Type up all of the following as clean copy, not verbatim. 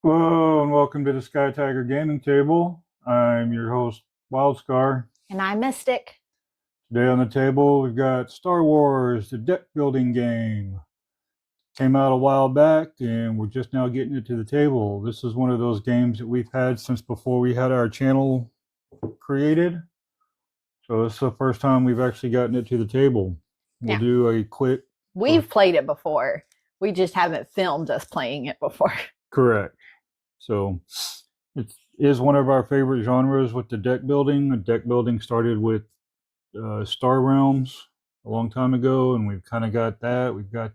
Hello and welcome to the Skytiger gaming table. I'm your host, Wildscar. And I'm Mystic. Today on the table we've got Star Wars, the deck building game. Came out a while back and we're just now getting it to the table. This is one of those games that we've had since before we had our channel created. So this is the first time we've actually gotten it to the table. We'll do a quick... We've played it before. We just haven't filmed us playing it before. Correct. So it is one of our favorite genres with the deck building. The deck building started with Star Realms a long time ago, and we've kind of got that. We've got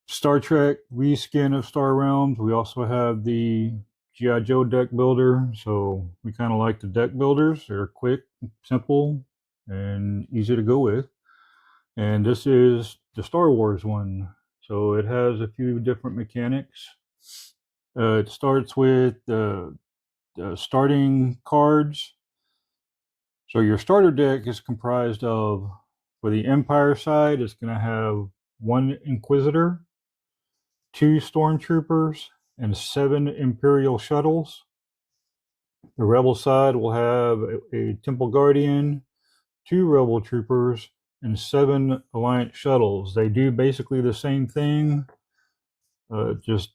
Star Trek reskin of Star Realms. We also have the G.I. Joe deck builder, so we kind of like the deck builders. They're quick, simple, and easy to go with. And this is the Star Wars one, so it has a few different mechanics. It starts with the starting cards. So your starter deck is comprised of, for the Empire side, it's going to have 1 Inquisitor, 2 Stormtroopers, and 7 Imperial shuttles. The Rebel side will have a Temple Guardian, 2 Rebel Troopers, and 7 Alliance shuttles. They do basically the same thing, just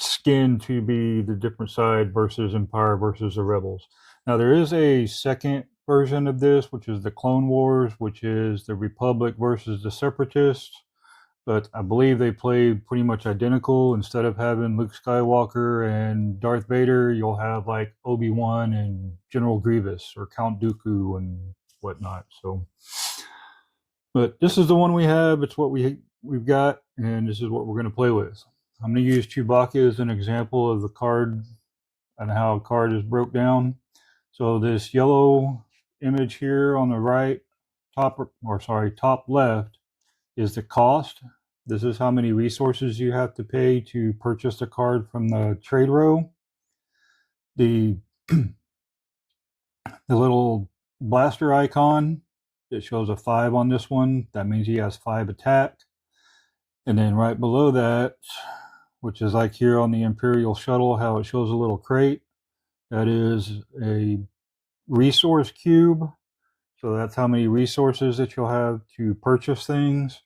skin to be the different side versus Empire versus the Rebels. Now there is a second version of this, which is the Clone Wars, which is the Republic versus the Separatists. But I believe they played pretty much identical. Instead of having Luke Skywalker and Darth Vader, you'll have like Obi-Wan and General Grievous or Count Dooku and whatnot. So, but this is the one we have. It's what we've got, and this is what we're going to play with. I'm going to use Chewbacca as an example of the card and how a card is broke down. So this yellow image here on the right, top left, is the cost. This is how many resources you have to pay to purchase the card from the trade row. The little blaster icon, it shows a 5 on this one. That means he has 5 attack. And then right below that, which is like here on the Imperial shuttle, how it shows a little crate. That is a resource cube. So that's how many resources that you'll have to purchase things.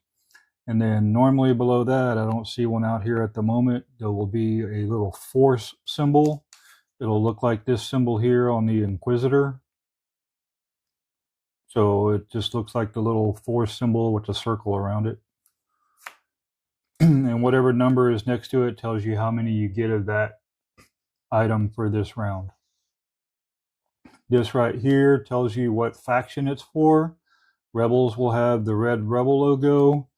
And then normally below that, I don't see one out here at the moment, there will be a little force symbol. It'll look like this symbol here on the Inquisitor. So it just looks like the little force symbol with a circle around it. And whatever number is next to it tells you how many you get of that item for this round. This right here tells you what faction it's for. Rebels will have the red Rebel logo.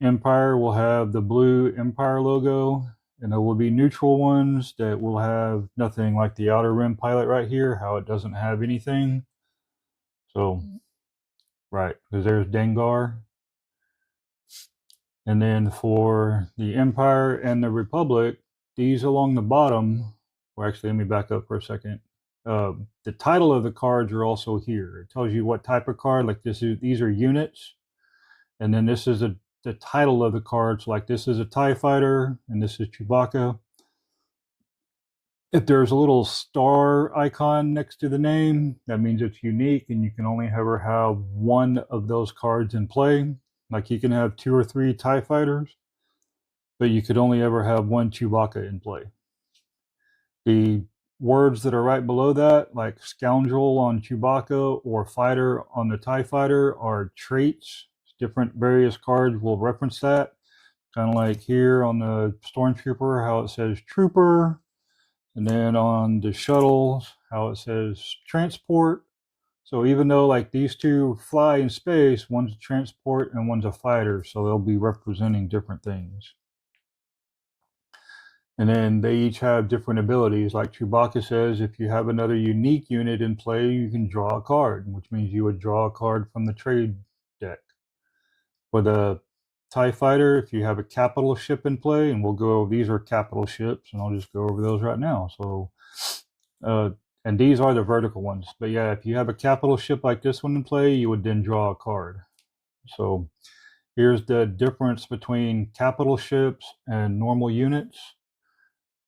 Empire will have the blue Empire logo. And there will be neutral ones that will have nothing, like the Outer Rim pilot right here, how it doesn't have anything. So, right, because there's Dengar. And then for the Empire and the Republic, these along the bottom, or actually let me back up for a second. The title of the cards are also here. It tells you what type of card, like these are units. And then this is the title of the cards, like this is a TIE Fighter, and this is Chewbacca. If there's a little star icon next to the name, that means it's unique and you can only ever have one of those cards in play. Like you can have 2 or 3 TIE Fighters, but you could only ever have 1 Chewbacca in play. The words that are right below that, like scoundrel on Chewbacca or fighter on the TIE Fighter, are traits. Different various cards will reference that. Kind of like here on the Stormtrooper, how it says trooper. And then on the shuttles, how it says transport. So even though like these two fly in space, one's a transport and one's a fighter, so they'll be representing different things. And then they each have different abilities. Like Chewbacca says, if you have another unique unit in play, you can draw a card, which means you would draw a card from the trade deck. For the TIE Fighter, if you have a capital ship in play, and we'll go over, these are capital ships, and I'll just go over those right now. So, and these are the vertical ones. But yeah, if you have a capital ship like this one in play, you would then draw a card. So Here's the difference between capital ships and normal units.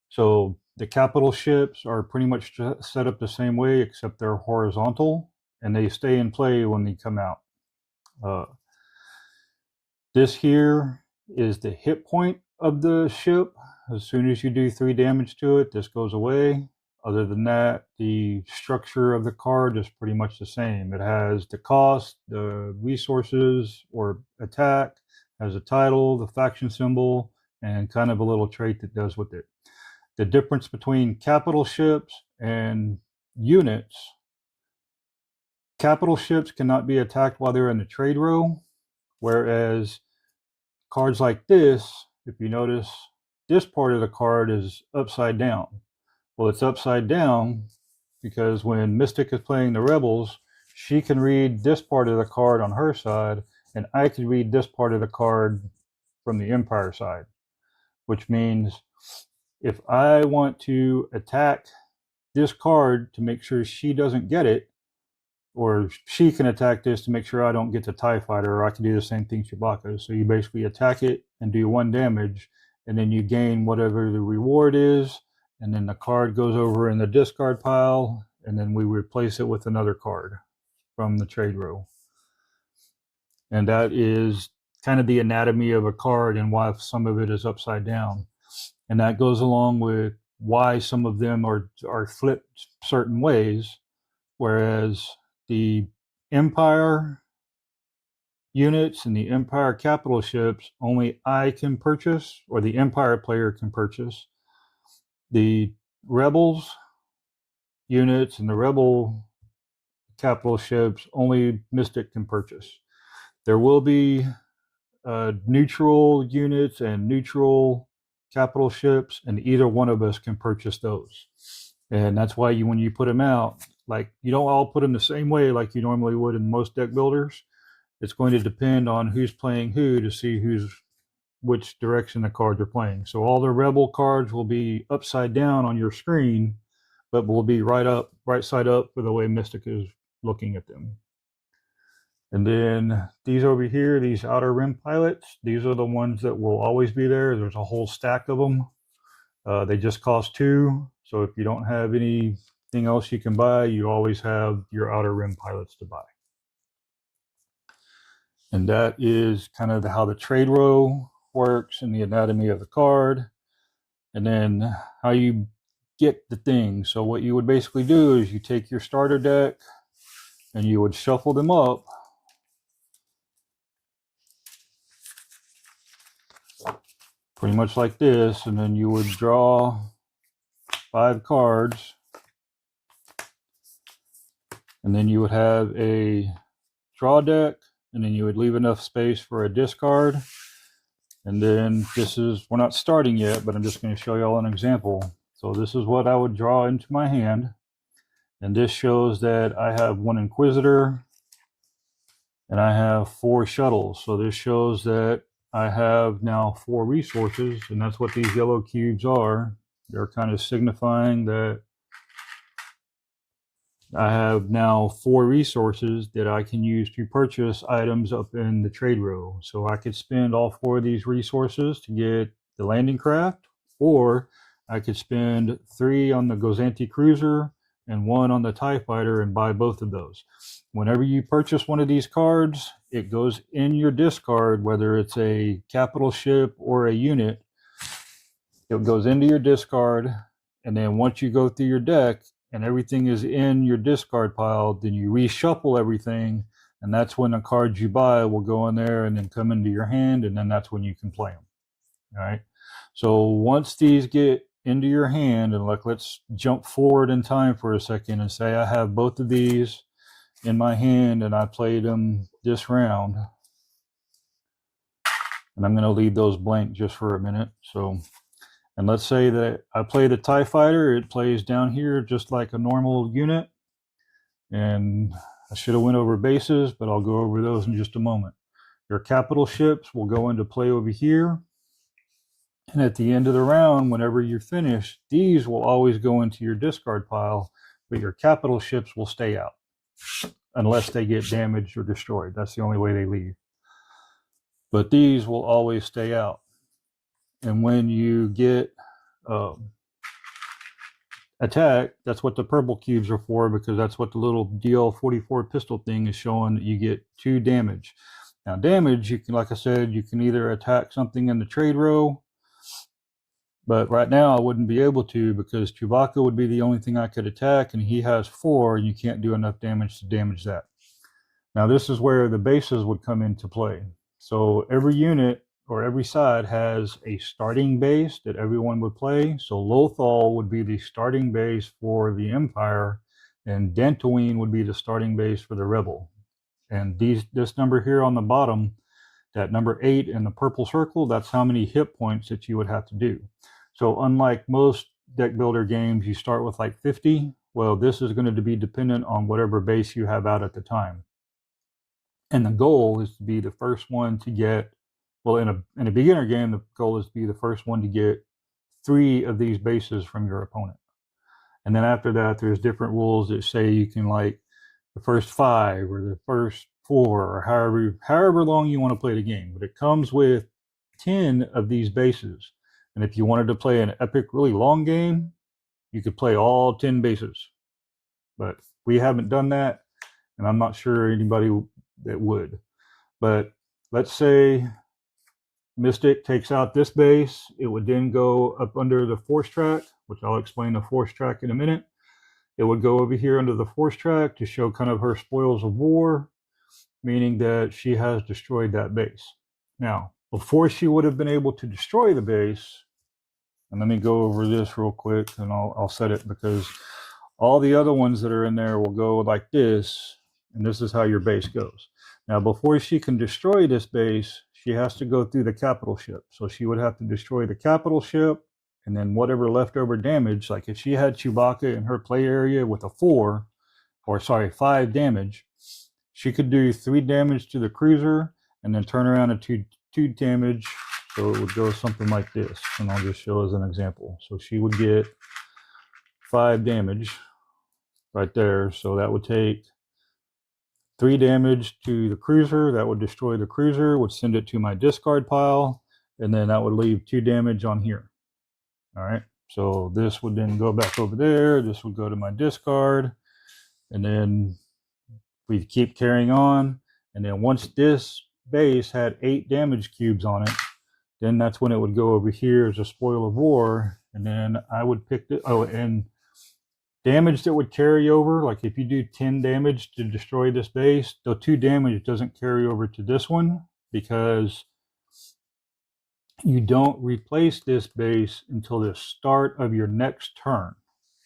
So the capital ships are pretty much set up the same way, except they're horizontal, and they stay in play when they come out. This here is the hit point of the ship. As soon as you do 3 damage to it, this goes away. Other than that, the structure of the card is pretty much the same. It has the cost, the resources or attack, has a title, the faction symbol, and kind of a little trait that does with it. The difference between capital ships and units: capital ships cannot be attacked while they're in the trade row, whereas cards like this, if you notice, this part of the card is upside down. Well, it's upside down because when Mystic is playing the Rebels, she can read this part of the card on her side, and I can read this part of the card from the Empire side, which means if I want to attack this card to make sure she doesn't get it, or she can attack this to make sure I don't get the TIE Fighter, or I can do the same thing Chewbacca. So you basically attack it and do 1 damage, and then you gain whatever the reward is, and then the card goes over in the discard pile, and then we replace it with another card from the trade row. And that is kind of the anatomy of a card and why some of it is upside down. And that goes along with why some of them are flipped certain ways, whereas the Empire units and the Empire capital ships only I can purchase, or the Empire player can purchase. The Rebels units and the Rebel capital ships only Mystic can purchase. There will be neutral units and neutral capital ships, and either one of us can purchase those. And that's why when you put them out, like, you don't all put them the same way like you normally would in most deck builders. It's going to depend on who's playing who to see which direction the cards are playing. So all the Rebel cards will be upside down on your screen, but will be right side up for the way Mystic is looking at them. And then these over here, these outer rim pilots, these are the ones that will always be there. There's a whole stack of them. They just cost 2. So if you don't have anything else you can buy, you always have your outer rim pilots to buy. And that is kind of how the trade row works and the anatomy of the card. And then how you get the things. So what you would basically do is you take your starter deck and you would shuffle them up. Pretty much like this, and then you would draw 5 cards, and then you would have a draw deck, and then you would leave enough space for a discard. And then we're not starting yet, but I'm just going to show you all an example. So this is what I would draw into my hand, and this shows that I have 1 Inquisitor and I have 4 shuttles. So this shows that I have now 4 resources, and that's what these yellow cubes are. They're kind of signifying that I have now 4 resources that I can use to purchase items up in the trade row. So I could spend all 4 of these resources to get the landing craft, or I could spend 3 on the Gozanti cruiser and 1 on the TIE Fighter and buy both of those. Whenever you purchase one of these cards, it goes in your discard, whether it's a capital ship or a unit. It goes into your discard, and then once you go through your deck and everything is in your discard pile, then you reshuffle everything, and that's when the cards you buy will go in there and then come into your hand, and then that's when you can play them. All right. So once these get into your hand, and let's jump forward in time for a second and say I have both of these in my hand and I played them this round, and I'm going to leave those blank just for a minute. So, and let's say that I play the TIE Fighter. It plays down here just like a normal unit, and I should have went over bases, but I'll go over those in just a moment. Your capital ships will go into play over here, and at the end of the round, whenever you're finished, these will always go into your discard pile, but your capital ships will stay out unless they get damaged or destroyed. That's the only way they leave. but these will always stay out. And when you get attacked, that's what the purple cubes are for, because that's what the little DL44 pistol thing is showing, that you get 2 damage. Now damage, you can, like I said, you can either attack something in the trade row, but right now I wouldn't be able to, because Chewbacca would be the only thing I could attack, and he has 4, and you can't do enough damage to damage that. Now this is where the bases would come into play. So every unit or every side has a starting base that everyone would play. So Lothal would be the starting base for the Empire, and Dantooine would be the starting base for the Rebel. And this number here on the bottom, that number 8 in the purple circle, that's how many hit points that you would have to do. So unlike most deck builder games, you start with like 50. Well, this is going to be dependent on whatever base you have out at the time. And the goal is to be the first one to get, well, in a beginner game, the goal is to be the first one to get 3 of these bases from your opponent. And then after that, there's different rules that say you can, like, the first 5 or the first 4, or however long you want to play the game. But it comes with 10 of these bases. And if you wanted to play an epic, really long game, you could play all 10 bases. But we haven't done that, and I'm not sure anybody that would. But let's say Mystic takes out this base. It would then go up under the force track, which I'll explain the force track in a minute. It would go over here under the force track to show kind of her spoils of war, meaning that she has destroyed that base. Now, before she would have been able to destroy the base, and let me go over this real quick, and I'll set it, because all the other ones that are in there will go like this, and this is how your base goes. Now, before she can destroy this base, she has to go through the capital ship. So she would have to destroy the capital ship, and then whatever leftover damage, like if she had Chewbacca in her play area with a 5 damage, she could do 3 damage to the cruiser, and then turn around and 2 damage. So it would go something like this, and I'll just show as an example. So she would get 5 damage right there. So that would take 3 damage to the cruiser. That would destroy the cruiser, would send it to my discard pile, and then that would leave 2 damage on here. All right, so this would then go back over there. This would go to my discard, and then we keep carrying on. And then once this base had 8 damage cubes on it, then that's when it would go over here as a spoil of war. And then I would pick the, and damage that would carry over, like if you do 10 damage to destroy this base, the 2 damage doesn't carry over to this one, because you don't replace this base until the start of your next turn.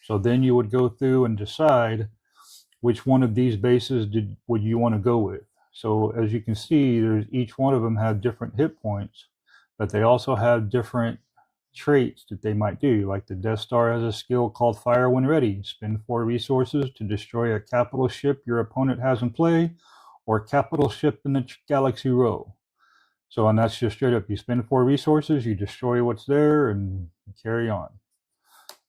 So then you would go through and decide which one of these bases would you want to go with. So as you can see, each one of them have different hit points, but they also have different traits that they might do. Like the Death Star has a skill called Fire When Ready. Spend 4 resources to destroy a capital ship your opponent has in play, or capital ship in the galaxy row. So, and that's just straight up, you spend 4 resources, you destroy what's there, and carry on.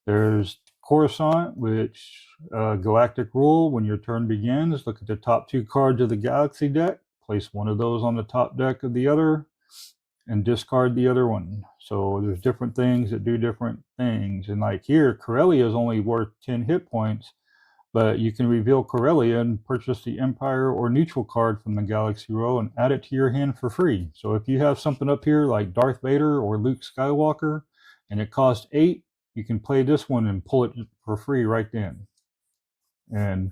There's Coruscant, which galactic rule, when your turn begins, look at the top 2 cards of the galaxy deck, place one of those on the top deck of the other, and discard the other one. So there's different things that do different things. And like here, Corellia is only worth 10 hit points, but you can reveal Corellia and purchase the Empire or neutral card from the Galaxy Row and add it to your hand for free. So if you have something up here like Darth Vader or Luke Skywalker, and it costs 8, you can play this one and pull it for free right then. And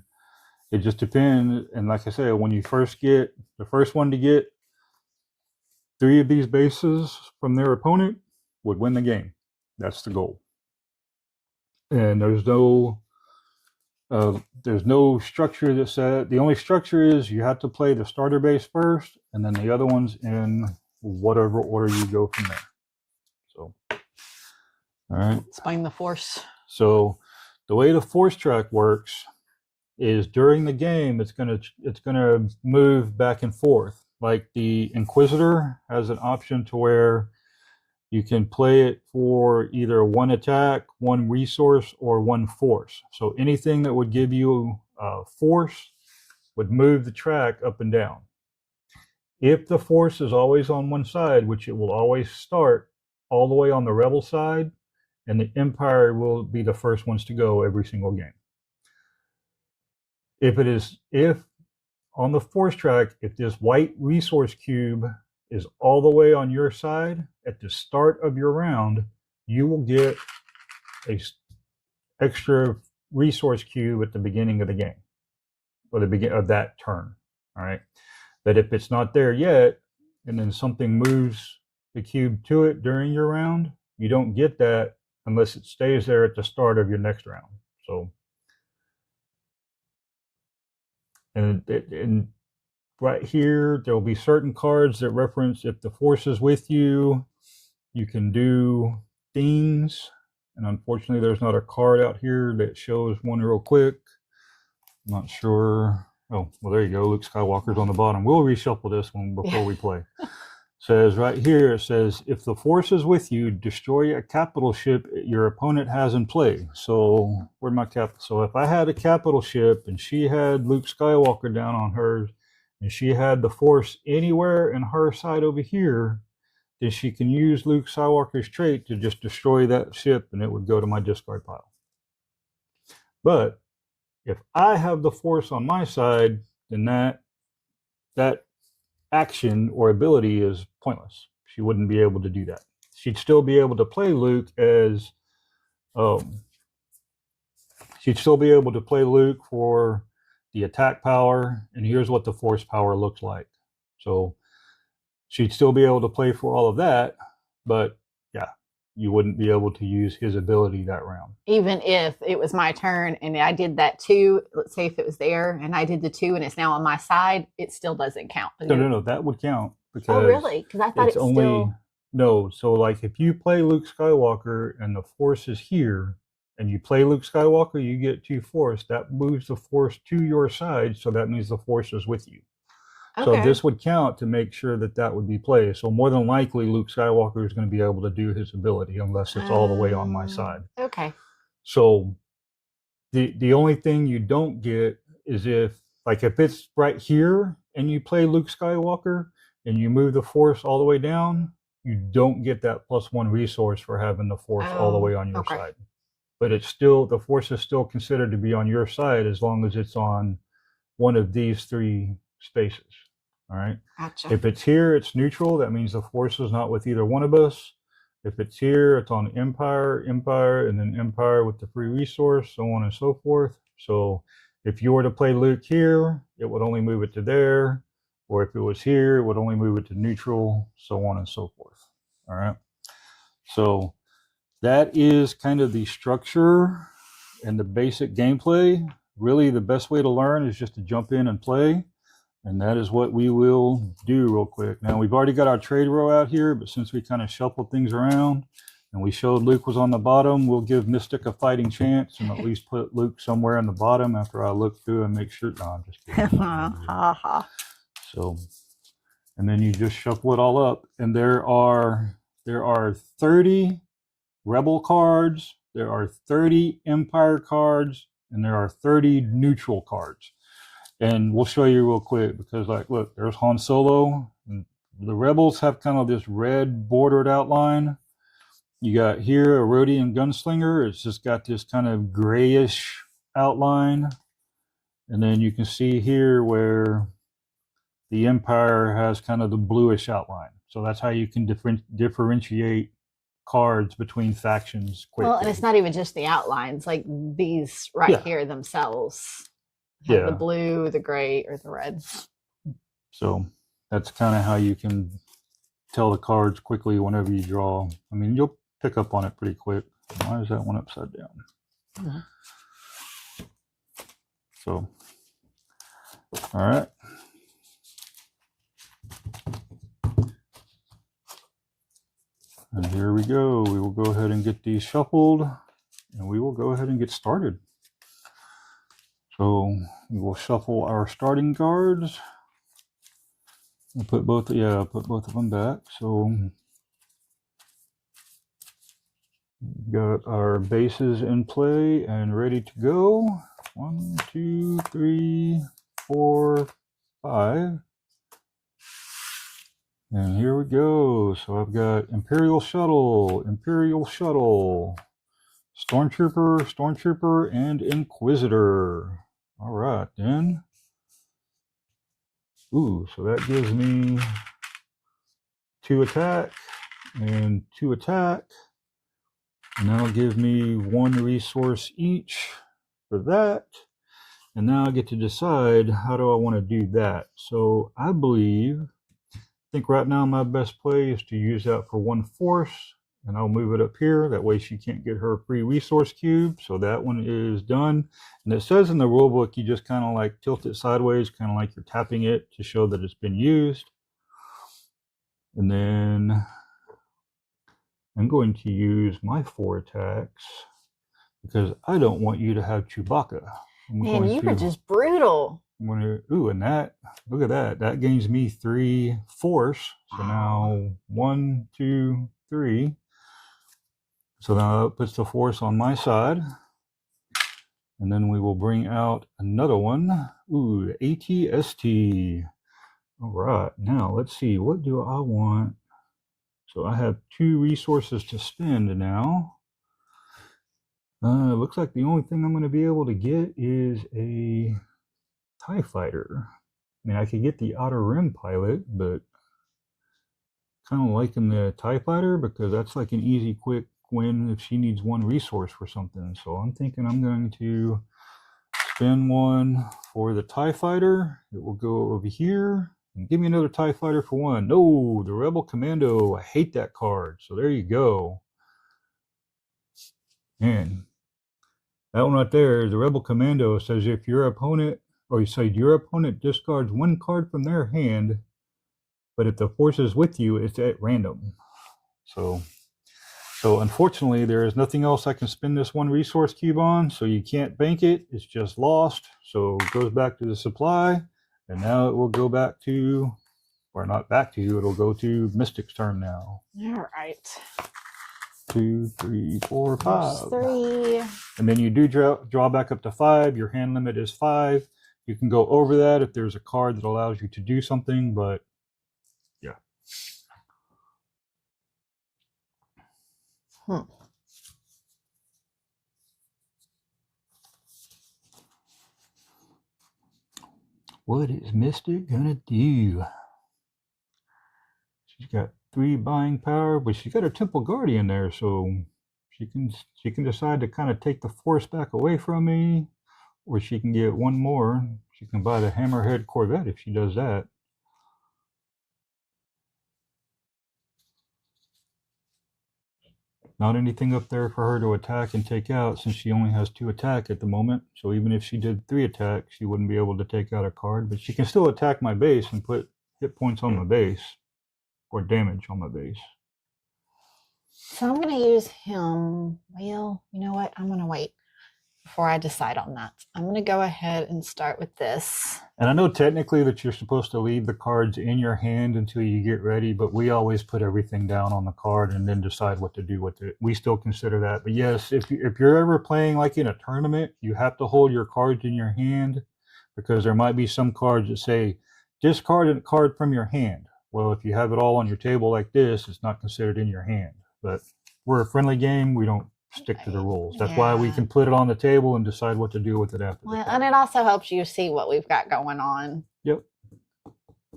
it just depends. And like I said, when you first get the first one to get 3 of these bases from their opponent would win the game. That's the goal. And there's no structure that said, the only structure is you have to play the starter base first, and then the other ones in whatever order you go from there. So, all right. Explain the force. So the way the force track works is during the game, it's gonna move back and forth. Like the Inquisitor has an option to where you can play it for either 1 attack, 1 resource, or 1 force. So anything that would give you force would move the track up and down. If the force is always on one side, which it will always start all the way on the rebel side, and the Empire will be the first ones to go every single game. If on the force track, if this white resource cube is all the way on your side at the start of your round, you will get a extra resource cube at the beginning of the game, or the beginning of that turn. All right. But if it's not there yet, and then something moves the cube to it during your round, you don't get that unless it stays there at the start of your next round. So, and right here, there will be certain cards that reference if the force is with you, you can do things. And unfortunately, there's not a card out here that shows one real quick. I'm not sure. Oh, well, there you go. Luke Skywalker's on the bottom. We'll reshuffle this one before we play. Says right here, it says, if the force is with you, destroy a capital ship your opponent has in play. So, where'd my capital? So, if I had a capital ship and she had Luke Skywalker down on hers, and she had the force anywhere in her side over here, then she can use Luke Skywalker's trait to just destroy that ship, and it would go to my discard pile. But if I have the force on my side, then that action or ability is pointless. She wouldn't be able to do that. She'd still be able to play Luke as she'd still be able to play Luke for the attack power, and here's what the force power looks like. So she'd still be able to play for all of that, but yeah, you wouldn't be able to use his ability that round. Even if it was my turn and I did that 2, let's say if it was there and I did the 2 and it's now on my side, it still doesn't count. No, that would count. Because oh, really? Because I thought it's only still... No, so like if you play Luke Skywalker and the force is here, and you play Luke Skywalker, you get 2 force. That moves the force to your side, so that means the force is with you. Okay. So this would count to make sure that would be played. So more than likely, Luke Skywalker is going to be able to do his ability unless it's all the way on my side. Okay. So the only thing you don't get is if it's right here and you play Luke Skywalker and you move the force all the way down, you don't get that +1 resource for having the force all the way on your side. But it's still, the force is still considered to be on your side as long as it's on one of these 3 spaces. All right. Gotcha. If it's here, it's neutral. That means the force is not with either one of us. If it's here, it's on Empire, and then Empire with the free resource, so on and so forth. So if you were to play Luke here, it would only move it to there. Or if it was here, it would only move it to neutral, so on and so forth. All right. So that is kind of the structure and the basic gameplay. Really, the best way to learn is just to jump in and play. And that is what we will do real quick. Now, we've already got our trade row out here, but since we kind of shuffled things around and we showed Luke was on the bottom, we'll give Mystic a fighting chance and at least put Luke somewhere in the bottom after I look through and make sure. No, I'm just kidding. So, and then you just shuffle it all up. And there are 30 Rebel cards, there are 30 Empire cards, and there are 30 neutral cards. And we'll show you real quick because, look, there's Han Solo. And the Rebels have kind of this red bordered outline. You got here a Rhodian gunslinger. It's just got this kind of grayish outline. And then you can see here where the Empire has kind of the bluish outline. So that's how you can differentiate cards between factions quickly. Well, and it's not even just the outlines. Like these here themselves have the blue, the gray, or the red. So that's kind of how you can tell the cards quickly whenever you draw. I mean, you'll pick up on it pretty quick. Why is that one upside down? Mm-hmm. So, all right. And here we go. We will go ahead and get these shuffled, and we will go ahead and get started. So we will shuffle our starting cards. We'll put both of them back. So we've got our bases in play and ready to go. 1, 2, 3, 4, 5. And here we go. So I've got Imperial Shuttle, Stormtrooper, and Inquisitor. All right, then. Ooh, so that gives me 2 attack and 2 attack. And that'll give me 1 resource each for that. And now I get to decide how do I want to do that. So I think right now my best play is to use that for 1 force. And I'll move it up here. That way she can't get her free resource cube. So that one is done. And it says in the rulebook, you just kind of like tilt it sideways, kind of like you're tapping it to show that it's been used. And then I'm going to use my 4 attacks because I don't want you to have Chewbacca. Man, you were just brutal. Ooh, and that, look at that. That gains me 3 force. So now 1, 2, 3. So now that puts the force on my side. And then we will bring out another one. Ooh, ATST. All right, now let's see. What do I want? So I have 2 resources to spend now. Looks like the only thing I'm going to be able to get is a TIE fighter. I mean, I could get the Outer Rim pilot, but kind of liking the TIE fighter because that's like an easy, quick win if she needs 1 resource for something. So I'm thinking I'm going to spend 1 for the TIE fighter. It will go over here. And give me another TIE fighter for 1. No, the Rebel Commando. I hate that card. So there you go. Man, that one right there, the Rebel Commando says if your opponent, or you say your opponent discards 1 card from their hand, but if the force is with you, it's at random. So unfortunately, there is nothing else I can spend this 1 resource cube on, so you can't bank it. It's just lost. So it goes back to the supply, and now it will go back to, or not back to, it'll go to Mystic's turn now. All right. 2, 3, 4, 5. There's 3. And then you do draw back up to 5. Your hand limit is 5. You can go over that if there's a card that allows you to do something, but yeah. What is Mystic gonna do? She's got 3 buying power, but she's got her Temple Guardian there, so she can decide to kind of take the force back away from me, or she can get 1 more. She can buy the Hammerhead Corvette if she does that. Not anything up there for her to attack and take out since she only has 2 attack at the moment. So even if she did 3 attack, she wouldn't be able to take out a card. But she can still attack my base and put hit points on my base or damage on my base. So I'm going to use him. Well, you know what? I'm going to wait before I decide on that. I'm going to go ahead and start with this. And I know technically that you're supposed to leave the cards in your hand until you get ready, but we always put everything down on the card and then decide what to do with it. We still consider that. But yes, if you're ever playing like in a tournament, you have to hold your cards in your hand because there might be some cards that say discard a card from your hand. Well, if you have it all on your table like this, it's not considered in your hand. But we're a friendly game. We don't stick to the rules. That's why we can put it on the table and decide what to do with it after. Well, and it also helps you see what we've got going on. Yep. So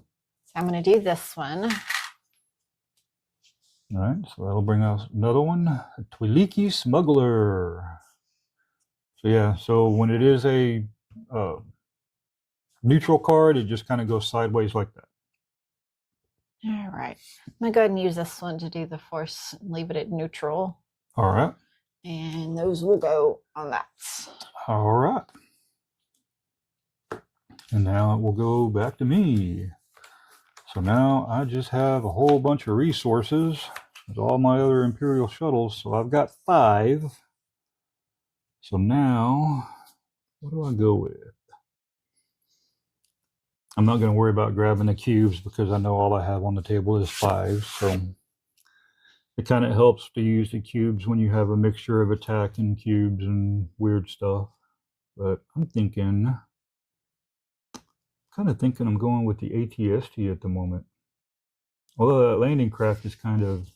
I'm going to do this one. All right, so that'll bring us another one, a Twiliki Smuggler. So yeah, so when it is a neutral card, it just kind of goes sideways like that. All right, I'm going to go ahead and use this one to do the force and leave it at neutral. All right. And those will go on that. All right. And now it will go back to me. So now I just have a whole bunch of resources with all my other Imperial shuttles. So I've got 5. So now, what do I go with? I'm not going to worry about grabbing the cubes because I know all I have on the table is 5. So it kind of helps to use the cubes when you have a mixture of attack and cubes and weird stuff. But I'm kind of thinking I'm going with the ATST at the moment. Although that landing craft is kind of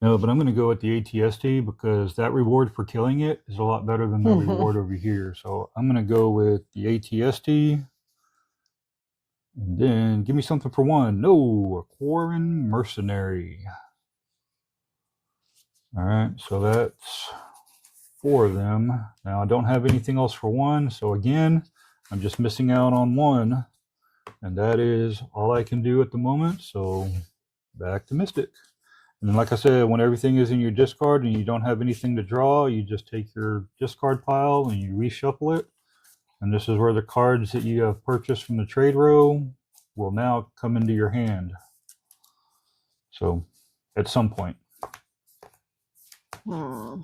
no, but I'm going to go with the ATST because that reward for killing it is a lot better than the reward over here. So I'm going to go with the ATST. And then give me something for one. No, a Quarren Mercenary. All right, so that's 4 of them. Now I don't have anything else for one. So again, I'm just missing out on one. And that is all I can do at the moment. So back to Mystic. And then, like I said, when everything is in your discard and you don't have anything to draw, you just take your discard pile and you reshuffle it. And this is where the cards that you have purchased from the trade row will now come into your hand. So, at some point. Because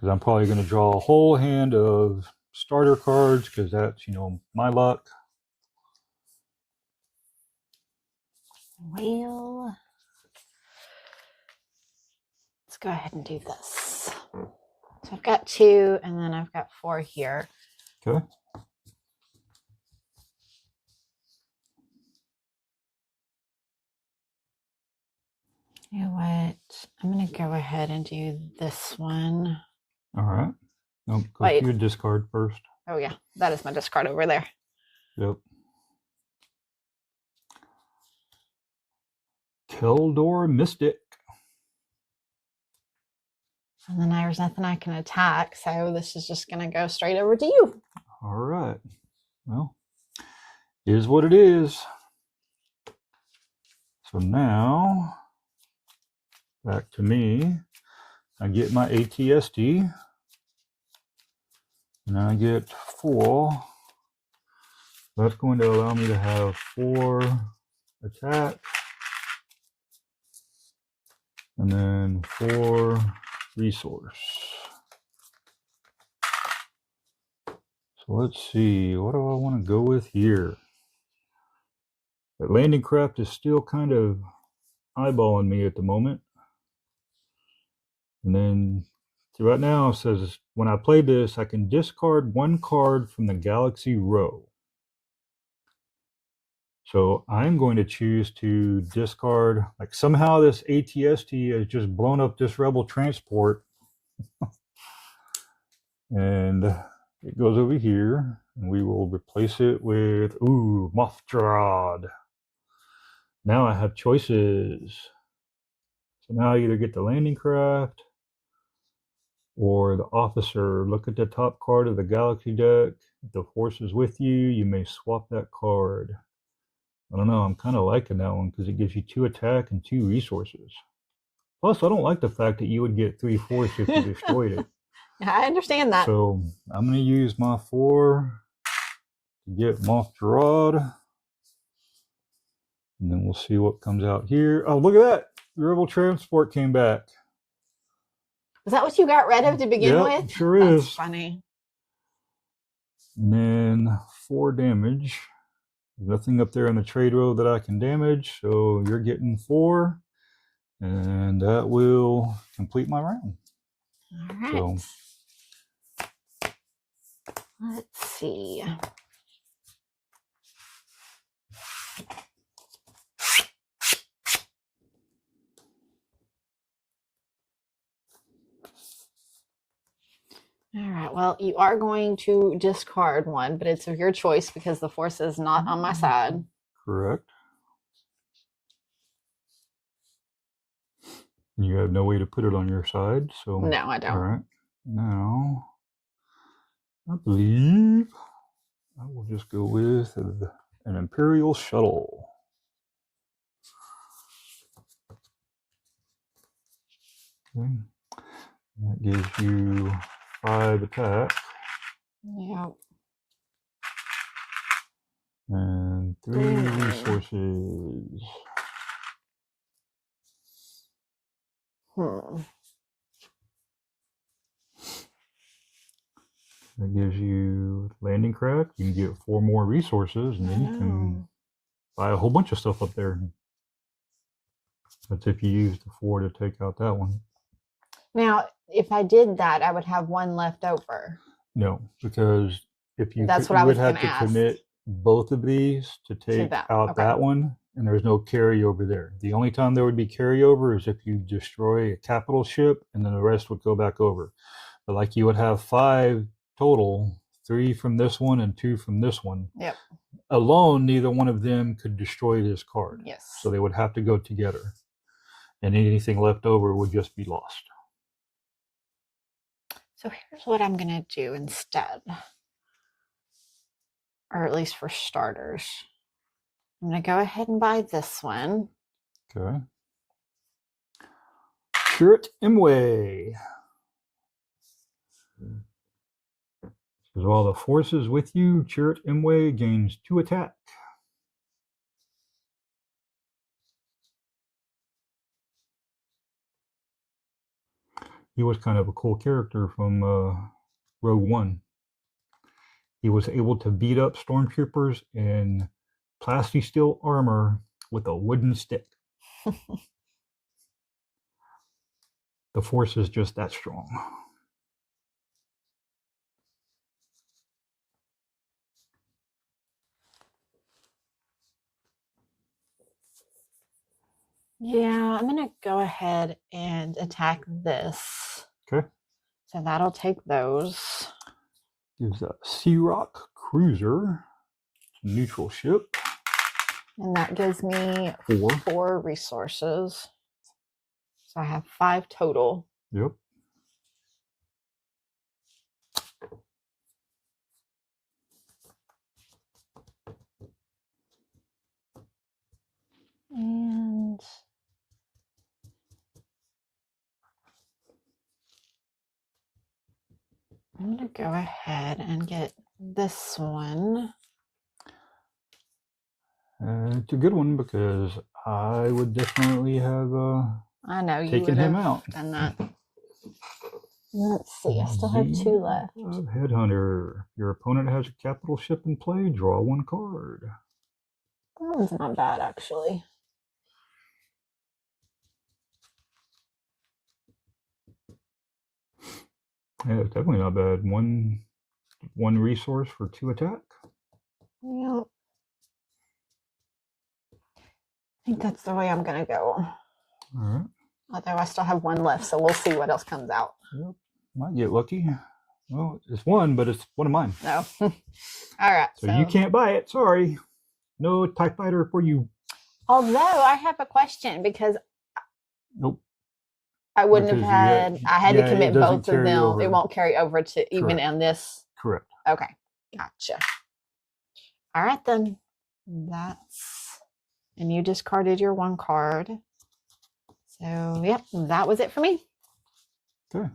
I'm probably going to draw a whole hand of starter cards because that's, my luck. Well, let's go ahead and do this. So I've got 2 and then I've got 4 here. Okay. You know what? I'm going to go ahead and do this one. All right. Nope, go to your discard first. Oh, yeah. That is my discard over there. Yep. Keldor Mystic. And then there's nothing I can attack, so this is just going to go straight over to you. All right. Well, it is what it is. So now, back to me. I get my ATSD. And I get 4. That's going to allow me to have 4 attack. And then 4 resource. So let's see, what do I want to go with here? That landing craft is still kind of eyeballing me at the moment. And then right now it says when I play this, I can discard 1 card from the Galaxy row. So I'm going to choose to discard, like somehow this ATST has just blown up this Rebel transport. And it goes over here, and we will replace it with, Mothdrad. Now I have choices. So now I either get the landing craft or the officer. Look at the top card of the Galaxy deck. If the force is with you, you may swap that card. I don't know, I'm kind of liking that one because it gives you 2 attack and 2 resources. Plus, I don't like the fact that you would get 3 force if you destroyed it. I understand that. So I'm going to use my 4 to get Mothdrad. And then we'll see what comes out here. Oh, look at that. The Rebel Transport came back. Is that what you got rid of to begin with? Sure is. That's funny. And then 4 damage. There's nothing up there on the trade row that I can damage. So you're getting 4. And that will complete my round. All right. So, let's see. All right, well, you are going to discard 1, but it's of your choice because the force is not on my side. Correct. You have no way to put it on your side, so... No, I don't. All right. Now, I believe I will just go with an Imperial Shuttle. Okay. That gives you 5 attack. Yep. And 3 resources. That gives you landing craft. You can get 4 more resources, and then you can buy a whole bunch of stuff up there. That's if you use the 4 to take out that one. Now, if I did that, I would have 1 left over. No, because if you that's what I was going to commit both of these to take that, out okay. that one, and there's no carryover there. The only time there would be carryover is if you destroy a capital ship, and then the rest would go back over. But like you would have 5 total, 3 from this one and 2 from this one. Yep. Alone, neither one of them could destroy this card. Yes. So they would have to go together. And anything left over would just be lost. So here's what I'm going to do instead. Or at least for starters. I'm going to go ahead and buy this one. Okay. Shirt Imwe. So all the forces with you, Chirrut Imwe gains 2 attack. He was kind of a cool character from Rogue One. He was able to beat up stormtroopers in plasti steel armor with a wooden stick. The Force is just that strong. Yeah, I'm going to go ahead and attack this. Okay. So that'll take those. Gives a Sea Rock cruiser, neutral ship. And that gives me 4 resources. So I have 5 total. Yep. And I'm going to go ahead and get this one. It's a good one because I would definitely have I know you taken would him have out. done that. Let's see, I still have 2 left. Headhunter. Your opponent has a capital ship in play. Draw 1 card. That one's not bad, actually. Yeah, it's definitely not bad. One resource for 2 attack. Yep. I think that's the way I'm going to go. All right. Although I still have 1 left, so we'll see what else comes out. Yep. Might get lucky. Well, it's 1, but it's one of mine. No. All right. So you can't buy it. Sorry. No TIE Fighter for you. Although I have a question because Nope. I wouldn't have had, I had to commit both of them. Over. It won't carry over to even in this. Correct. Okay. Gotcha. All right, then. That's, and you discarded your 1 card. So, yep, that was it for me. Okay.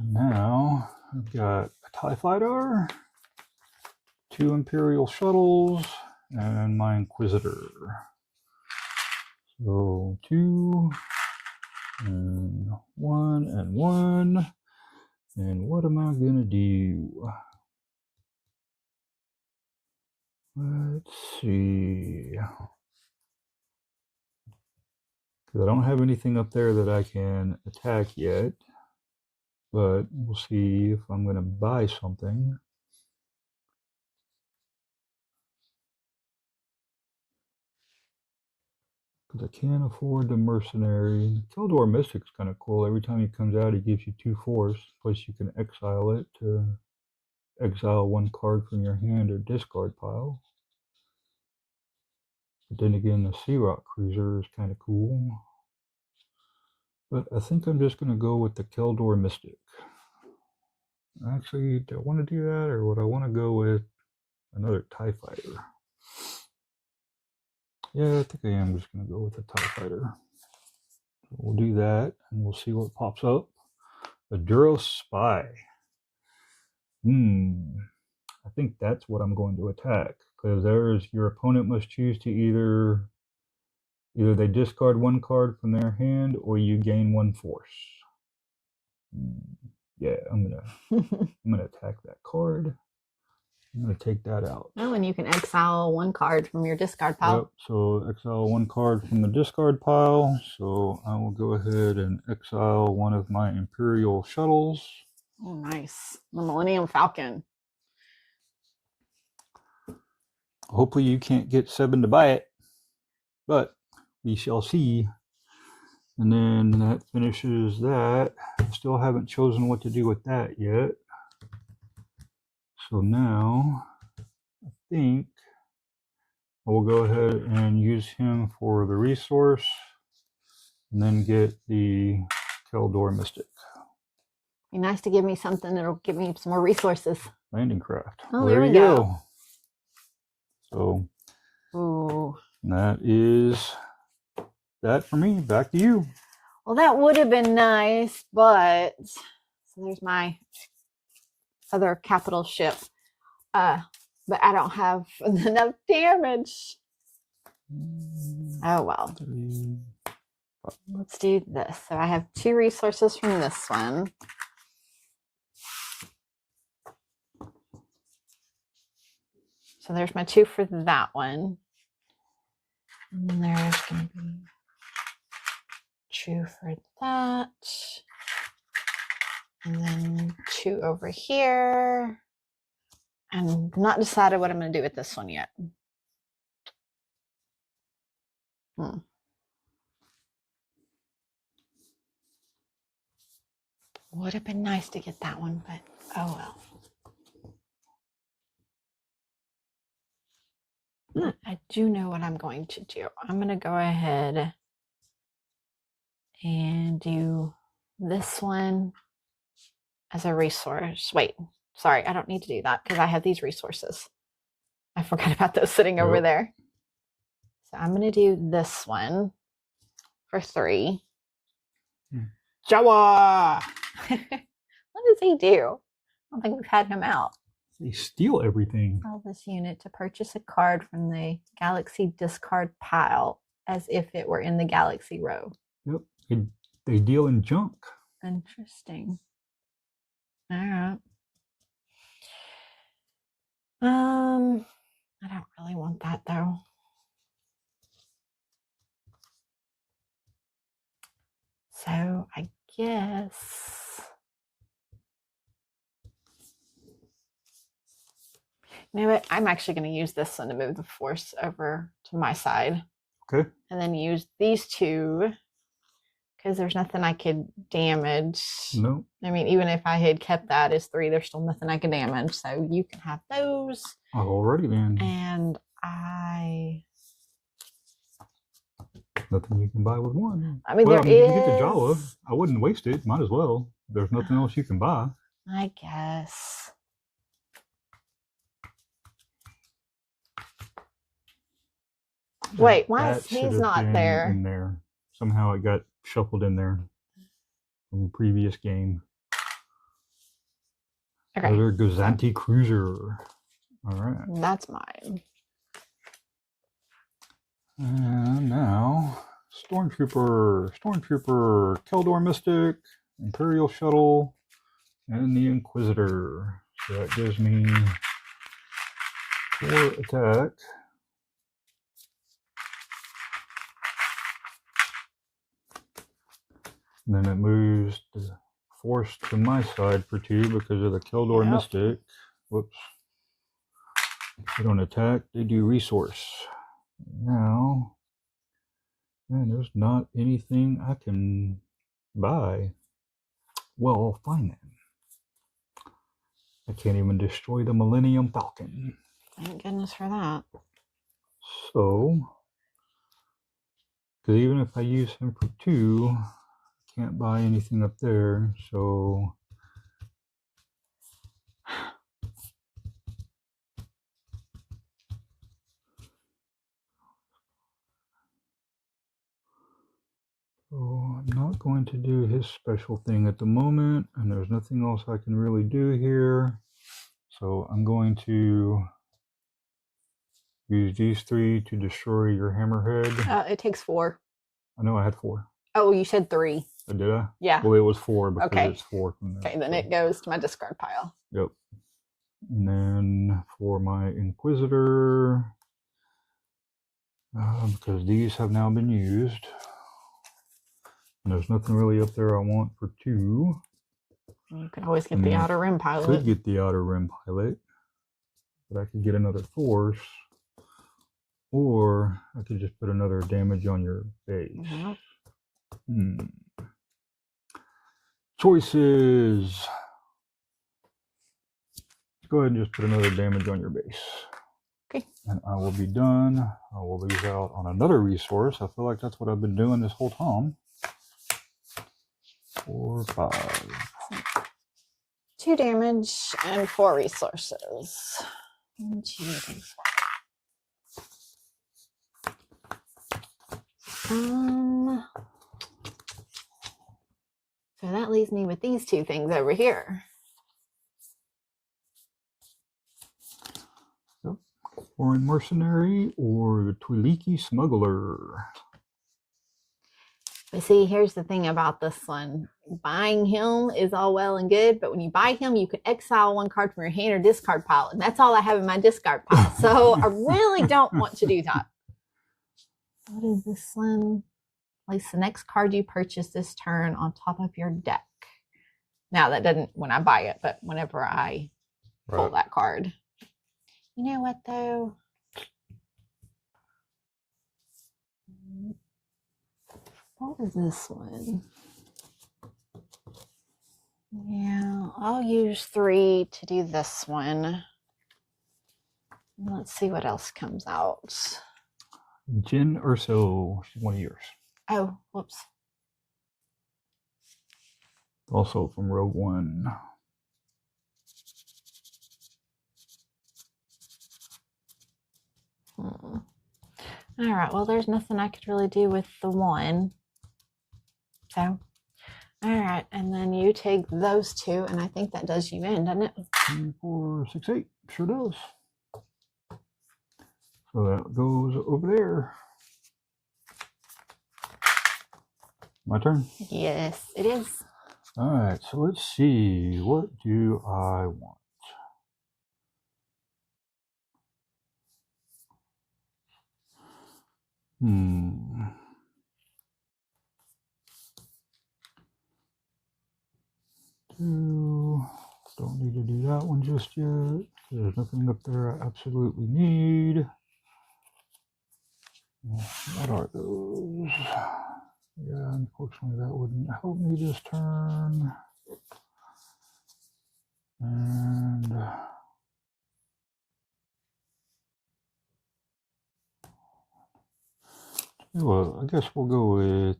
Now I've got a TIE Fighter, 2 Imperial shuttles, and my Inquisitor. So 2 and 1 and 1. And what am I gonna do? Let's see. Because I don't have anything up there that I can attack yet. But we'll see if I'm gonna buy something. Because I can't afford the mercenary. Keldor Mystic's kind of cool. Every time he comes out, he gives you 2 force. Plus, you can exile it to exile 1 card from your hand or discard pile. But then again, the Sea Rock Cruiser is kind of cool. But I think I'm just going to go with the Keldor Mystic. Actually, do I want to do that, or would I want to go with another TIE Fighter? Yeah, I think I am just going to go with a TIE Fighter. So we'll do that, and we'll see what pops up. The Duros Spy. I think that's what I'm going to attack. Because there's, your opponent must choose to either they discard 1 card from their hand, or you gain 1 force. Yeah, I'm gonna attack that card. I'm gonna take that out. Oh, and you can exile 1 card from your discard pile. Yep, so exile 1 card from the discard pile. So I will go ahead and exile 1 of my Imperial shuttles. Oh, nice. The Millennium Falcon. hopefully you can't get Seven to buy it, but we shall see. And then that finishes that. Still haven't chosen what to do with that yet. So now I think I will go ahead and use him for the resource and then get the Keldor Mystic. Be nice to give me something that'll give me some more resources. Landing craft. Oh, there there we you go. So Ooh. that is that for me. Back to you. Well, that would have been nice, but so there's my other capital ship. But I don't have enough damage. Oh well. Let's do this. So I have 2 resources from this one. So there's my 2 for that one. And then there's going to be 2 for that. And then 2 over here. I'm not decided what I'm going to do with this one yet. Would have been nice to get that one, but oh well. I do know what I'm going to do. I'm going to go ahead and do this one as a resource. Wait, sorry, I don't need to do that because I have these resources. I forgot about those sitting over there. So I'm going to do this one for 3. Jawa! What does he do? I don't think we've had him out. They steal everything. Tell this unit to purchase a card from the Galaxy discard pile as if it were in the Galaxy row. Yep. They deal in junk. Interesting. All right. I don't really want that though. So I guess, you know what? I'm actually going to use this one to move the force over to my side. Okay. And then use these 2 because there's nothing I could damage. No. I mean, even if I had kept that as 3, there's still nothing I could damage. So you can have those. Alrighty then. And nothing you can buy with 1. I mean, well, there is. You can get the Jawa. I wouldn't waste it. Might as well. There's nothing else you can buy. I guess. Wait, why is he's not there? In there. Somehow it got shuffled in there from a previous game. Okay. Another Gazanti Cruiser. All right. That's mine. And now, Stormtrooper, Keldor Mystic, Imperial Shuttle, and the Inquisitor. So that gives me 4 attack. And then it moves the force to my side for 2 because of the Keldor Mystic. Whoops. They don't attack, they do resource. Now, man, there's not anything I can buy. Well, I'll find them. I can't even destroy the Millennium Falcon. Thank goodness for that. So, because even if I use him for 2, I can't buy anything up there. So, I'm not going to do his special thing at the moment, and there's nothing else I can really do here. So I'm going to use these 3 to destroy your hammerhead. It takes 4. I know I had 4. Oh, you said 3. Oh, did I? Yeah. Well, it was 4 because okay. It's 4 from there. Okay, then it goes to my discard pile. Yep. And then for my Inquisitor, because these have now been used, and there's nothing really up there I want for 2. You could always get the Outer Rim Pilot. Could get the Outer Rim Pilot, but I could get another force. Or I could just put another damage on your base. Choices. Let's go ahead and just put another damage on your base. Okay. And I will be done. I will lose out on another resource. I feel like that's what I've been doing this whole time. 4, 5. 2 damage and 4 resources. 1, 2, 3, 4. So that leaves me with these 2 things over here. Yep. Foreign mercenary or the Twiliki smuggler. But see, here's the thing about this one. Buying him is all well and good, but when you buy him, you can exile 1 card from your hand or discard pile. And that's all I have in my discard pile. So I really don't want to do that. What is this one? Place the next card you purchase this turn on top of your deck. Now that doesn't when I buy it, but whenever I pull that card. You know what though? What is this one? Yeah, I'll use 3 to do this one. Let's see what else comes out. Jin Urso, she's one of yours. Oh, whoops. Also from Rogue One. All right, well, there's nothing I could really do with the 1. So, all right, and then you take those 2, and I think that does you in, doesn't it? 3, 4, 6, 8. Sure does. So that goes over there. My turn? Yes, it is. All right, so let's see. What do I want? Don't need to do that one just yet. There's nothing up there I absolutely need. What are those? Yeah, unfortunately that wouldn't help me this turn. And well, I guess we'll go with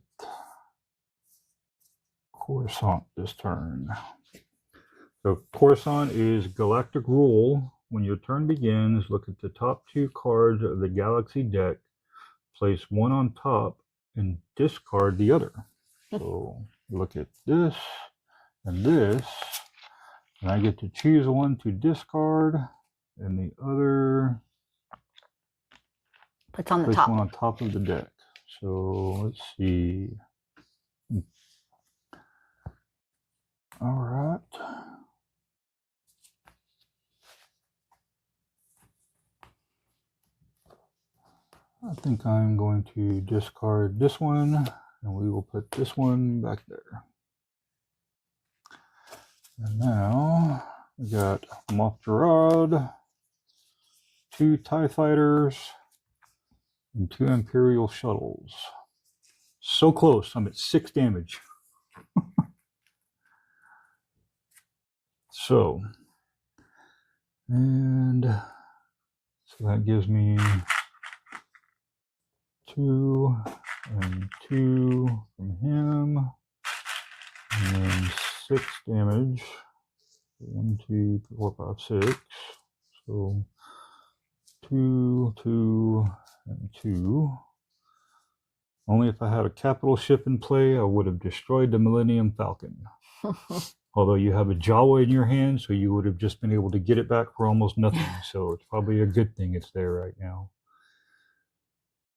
Coruscant this turn. So Coruscant is galactic rule. When your turn begins, look at the top 2 cards of the galaxy deck, place 1 on top, and discard the other. So look at this and this, and I get to choose 1 to discard, and the other Puts on the place top. 1 on top of the deck. So let's see. All right. I think I'm going to discard this one, and we will put this one back there. And now we got Moff Gerard, 2 TIE fighters, and 2 Imperial shuttles. So close. I'm at 6 damage. So, and so that gives me 2 and 2 from him, and then 6 damage. 1, 2, 3, 4, 5, 6. So 2, 2, and 2. Only if I had a capital ship in play, I would have destroyed the Millennium Falcon. Although you have a Jawa in your hand, so you would have just been able to get it back for almost nothing. So it's probably a good thing it's there right now.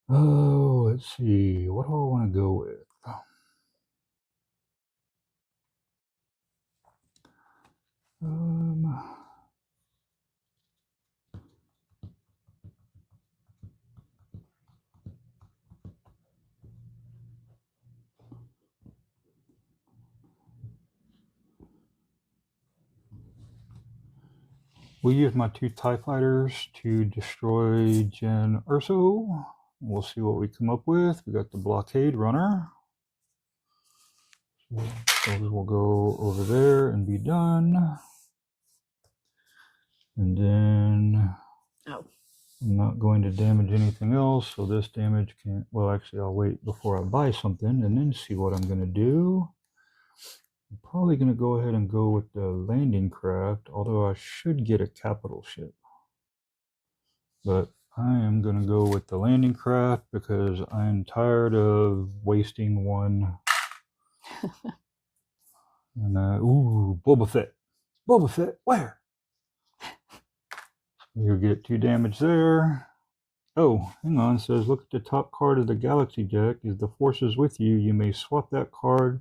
Oh, let's see. What do I want to go with? We'll use my 2 TIE fighters to destroy Gen Urso. We'll see what we come up with. We got the blockade runner. So those will go over there and be done. And then I'm not going to damage anything else, so this damage can't. Well, actually, I'll wait before I buy something and then see what I'm going to do. I'm probably going to go ahead and go with the landing craft, although I should get a capital ship. But I am going to go with the landing craft because I'm tired of wasting one. And ooh, Boba Fett. Boba Fett, where? You'll get 2 damage there. Oh, hang on. It says, look at the top card of the Galaxy deck. Is the Force is with you, you may swap that card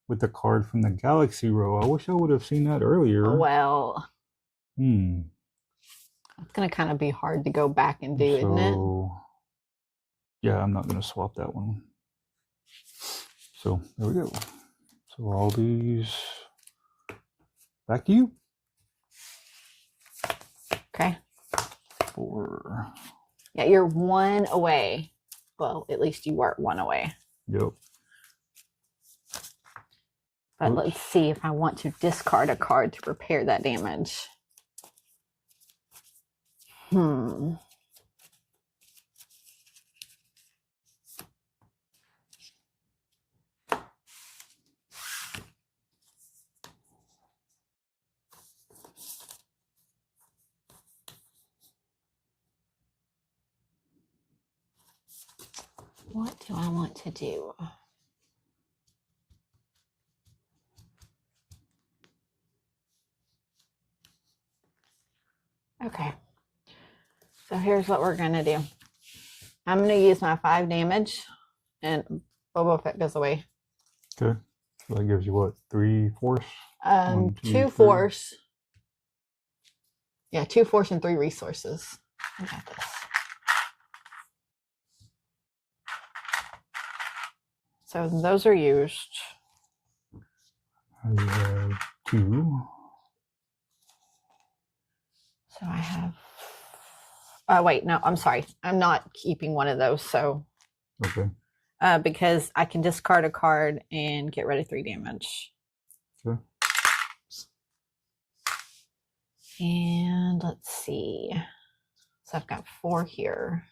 with the card from the Galaxy row. I wish I would have seen that earlier. Oh, well. It's going to kind of be hard to go back and do, isn't it? Yeah, I'm not going to swap that one. So, there we go. So, all these back to you. Okay. 4. Yeah, you're 1 away. Well, at least you were 1 away. Yep. But let's see if I want to discard a card to repair that damage. What do I want to do? Okay. So here's what we're going to do. I'm going to use my 5 damage, and Boba Fett goes away. Okay. So that gives you what? 3 force? 2 force. Yeah, 2 force and 3 resources. I got this. So those are used. I have 2. So I have. Wait, no, I'm sorry. I'm not keeping one of those. So. Okay. Because I can discard a card and get rid of 3 damage. Okay. And let's see. So I've got 4 here.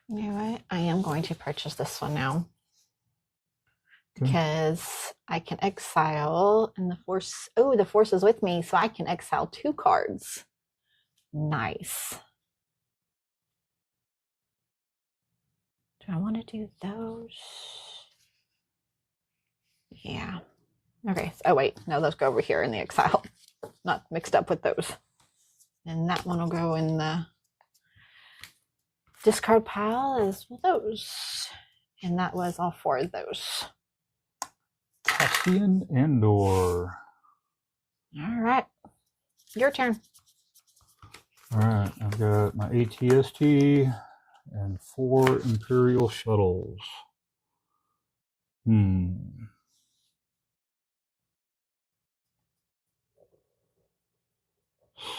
You know what? I am going to purchase this one now. Okay. Because I can exile and the Force. Oh, the Force is with me, so I can exile 2 cards. Nice. Do I want to do those? Yeah. Okay. Oh, wait. No, those go over here in the exile. Not mixed up with those. And that one will go in the discard pile as well those. And that was all 4 of those. Cassian Andor. All right. Your turn. All right. I've got my ATST and 4 Imperial shuttles.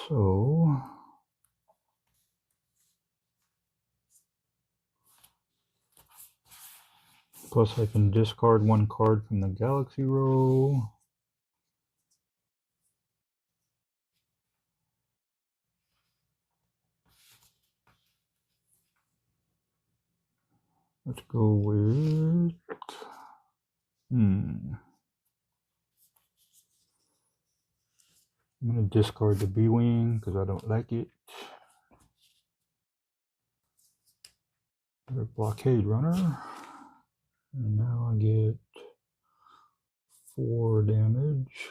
So plus I can discard 1 card from the Galaxy row. Let's go with I'm going to discard the B-Wing because I don't like it. The blockade runner. And now I get 4 damage.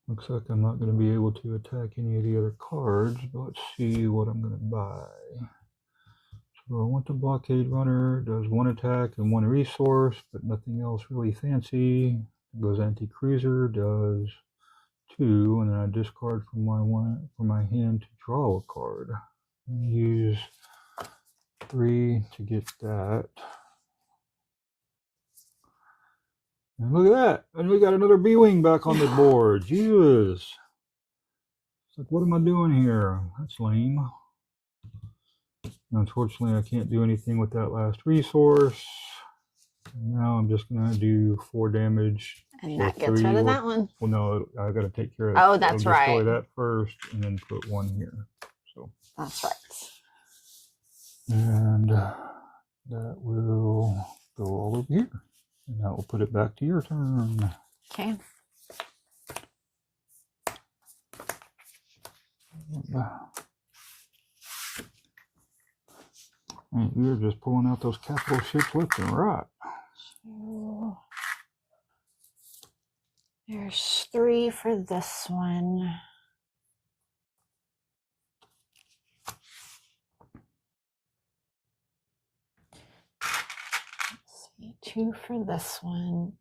Looks like I'm not going to be able to attack any of the other cards, but let's see what I'm going to buy. So I want the blockade runner. It does 1 attack and 1 resource, but nothing else really fancy. It goes anti-cruiser, does 2, and then I discard from my hand to draw a card. Use 3 to get that. And look at that! And we got another B-Wing back on the board. Jesus! It's like, what am I doing here? That's lame. Unfortunately, I can't do anything with that last resource. Now I'm just going to do 4 damage. And that gets rid of that one. Well, no, I got to take care of Oh, that's right. Destroy that first and then put 1 here. So that's right. And that will go all over here. And that will put it back to your turn. Okay. And you're just pulling out those capital ships left and right. So there's 3 for this one. Let's see, 2 for this one.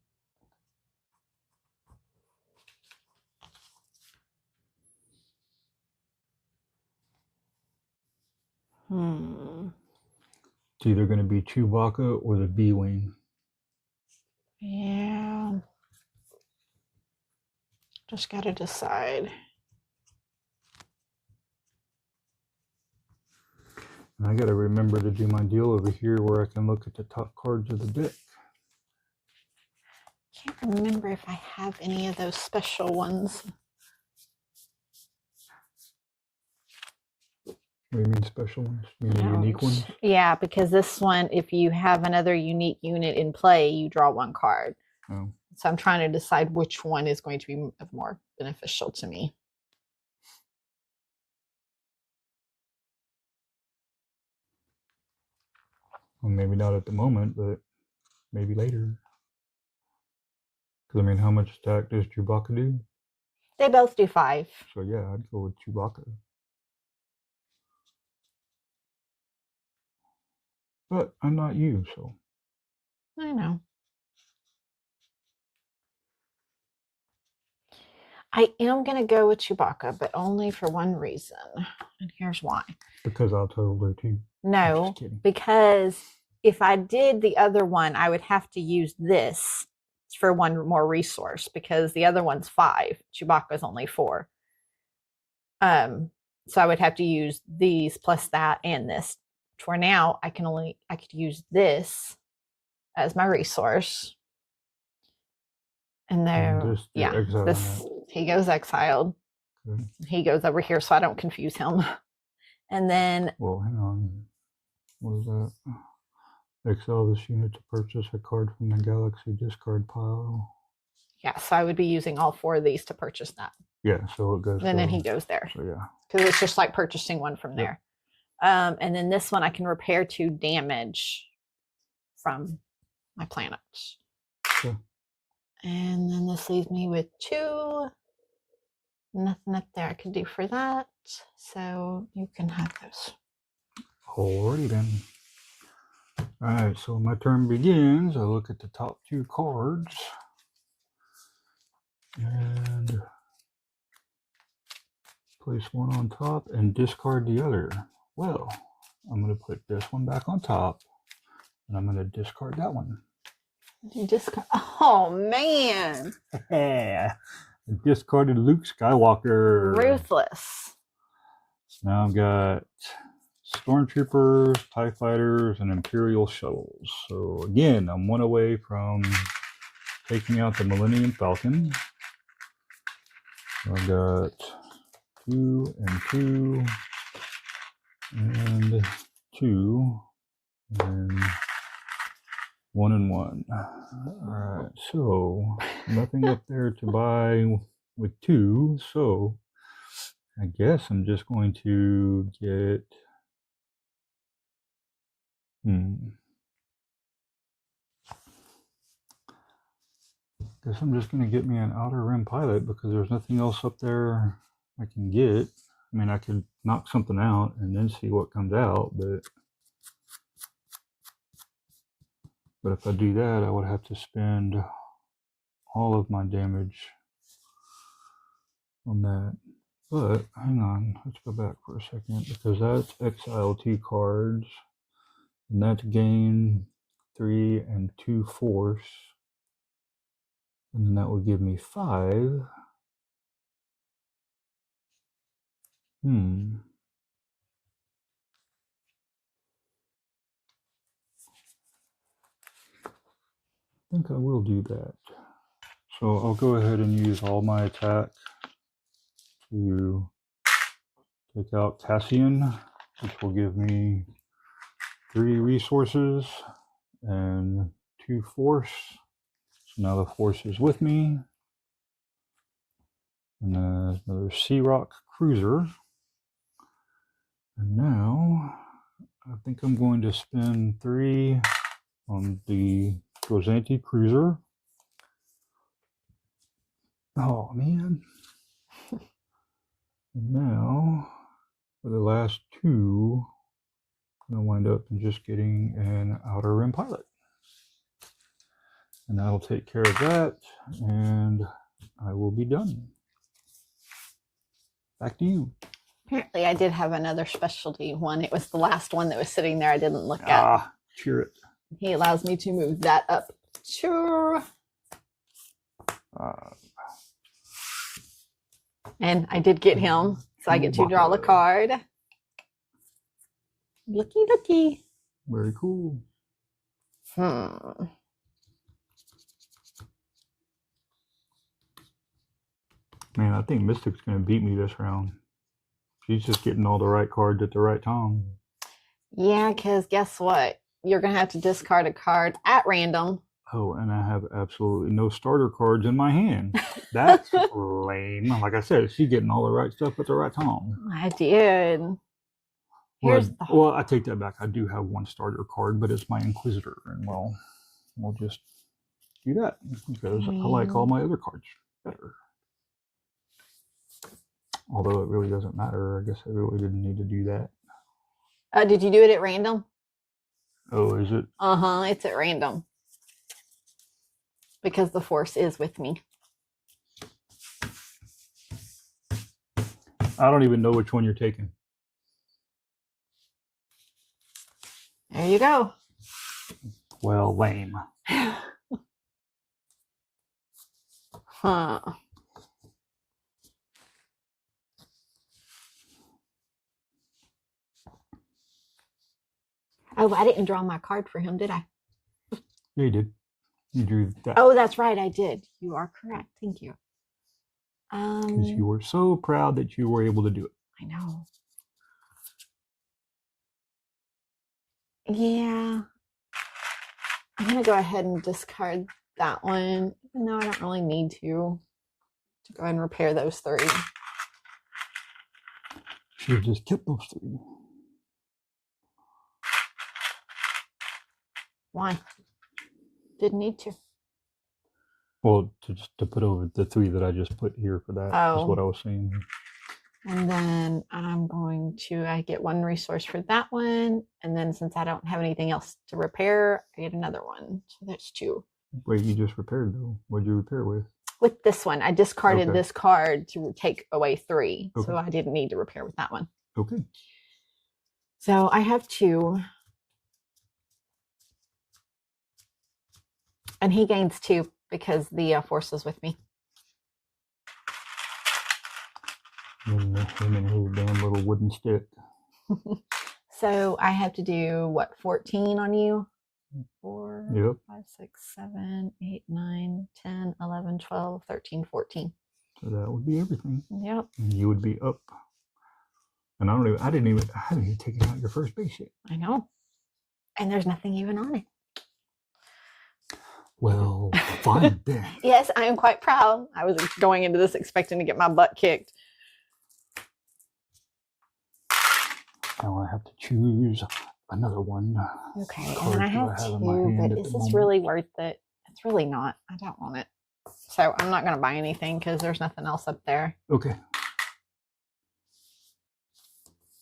It's either going to be Chewbacca or the B-Wing. Yeah. Just got to decide. And I got to remember to do my deal over here where I can look at the top cards of the deck. Can't remember if I have any of those special ones. What do you mean special ones? You mean unique ones? Yeah, because this one, if you have another unique unit in play, you draw 1 card. Oh. So I'm trying to decide which one is going to be more beneficial to me. Well, maybe not at the moment, but maybe later. Because, I mean, how much attack does Chewbacca do? They both do 5. So, yeah, I'd go with Chewbacca. But I'm not you, so. I know. I am going to go with Chewbacca, but only for one reason. And here's why. Because I'll totally too. No, because if I did the other one, I would have to use this for 1 more resource because the other one's 5. Chewbacca's only 4. So I would have to use these plus that and this. For now, I could use this as my resource. And there, he goes exiled. Okay. He goes over here so I don't confuse him. And then... Well, hang on. What is that? Exile this unit to purchase a card from the Galaxy discard pile. Yeah, so I would be using all 4 of these to purchase that. Yeah, so it goes. And then he goes there. So yeah. Because it's just like purchasing 1 from there. And then this one I can repair 2 damage from my planets. Okay. And then this leaves me with 2. Nothing up there I could do for that. So you can have those. Alrighty then. Alright, so my turn begins. I look at the top 2 cards. And place 1 on top and discard the other. Well, I'm going to put this one back on top. And I'm going to discard that one. You discard. Oh, man. I discarded Luke Skywalker. Ruthless. So now I've got Stormtroopers, TIE Fighters, and Imperial Shuttles. So again, I'm 1 away from taking out the Millennium Falcon. So I've got 2 and 2 and 2 and 1 and 1. Alright, so nothing up there to buy with 2, so I guess I'm just going to get guess I'm just going to get me an Outer Rim pilot because there's nothing else up there I can get. I mean, I could knock something out and then see what comes out, but But if I do that, I would have to spend all of my damage on that. But hang on, let's go back for a second, because that's exile 2 cards, and that's gain 3 and 2 force, and then that would give me 5. I think I will do that. So I'll go ahead and use all my attack to take out Cassian, which will give me 3 resources and 2 force. So now the force is with me. And then another Sea Rock Cruiser. And now I think I'm going to spend 3 on the Gozanti Cruiser. Oh man. And now for the last 2, I'm going to wind up just getting an Outer Rim Pilot. And that'll take care of that, and I will be done. Back to you. Apparently, I did have another specialty one. It was the last one that was sitting there I didn't look at. Ah, cheer it. He allows me to move that up. Sure. And I did get him, so I get to draw the card. Looky, looky. Very cool. Man, I think Mystic's going to beat me this round. She's just getting all the right cards at the right time. Yeah, because guess what? You're going to have to discard a card at random. Oh, and I have absolutely no starter cards in my hand. That's lame. Like I said, she's getting all the right stuff at the right time. I did. Well, I take that back. I do have 1 starter card, but it's my Inquisitor. And well, we'll just do that because I like all my other cards better. Although it really doesn't matter. I guess I really didn't need to do that. Did you do it at random? Oh, is it? Uh-huh, it's at random. Because the force is with me. I don't even know which one you're taking. There you go. Well, lame. Huh. Oh, I didn't draw my card for him, did I? Yeah, you did. You drew that. Oh, that's right, I did. You are correct. Thank you. Because you were so proud that you were able to do it. I know. Yeah. I'm going to go ahead and discard that one, even though I don't really need to go ahead and repair those 3. Should have just kept those 3. Why? Didn't need to. Well, to put over the 3 that I just put here for that is what I was saying. And then I'm going to, I get 1 resource for that one. And then since I don't have anything else to repair, I get another one. So that's 2. Wait, you just repaired though. What did you repair with? With this one, I discarded this card to take away 3. Okay. So I didn't need to repair with that one. Okay. So I have 2. And he gains 2 because the force is with me. Him and his damn little wooden stick. So I have to do what, 14 on you? 4, yep. 5, 6, 7, 8, 9, 10, 11, 12, 13, 14. So that would be everything. Yep. And you would be up. And I haven't even taken out your first base yet. I know. And there's nothing even on it. Well, fine then. Yes, I am quite proud. I was going into this expecting to get my butt kicked. Now I have to choose another one. Okay, and then I have 2, but is this really worth it? It's really not. I don't want it. So I'm not going to buy anything because there's nothing else up there. Okay.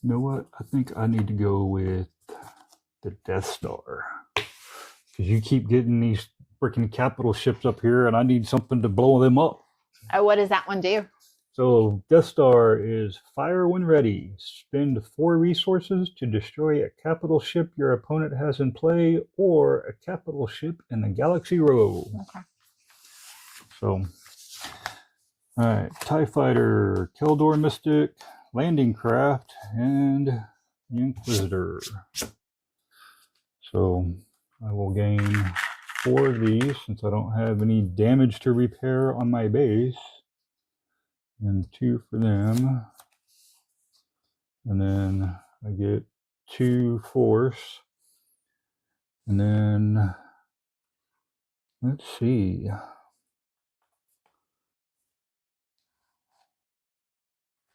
You know what? I think I need to go with the Death Star. Because you keep getting these freaking capital ships up here, and I need something to blow them up. Oh, what does that one do? So Death Star is fire when ready. Spend 4 resources to destroy a capital ship your opponent has in play, or a capital ship in the Galaxy Row. Okay. So, all right, TIE Fighter, Keldor Mystic, Landing Craft, and the Inquisitor. So I will gain 4 of these since I don't have any damage to repair on my base. And 2 for them. And then I get 2 force. And then, let's see.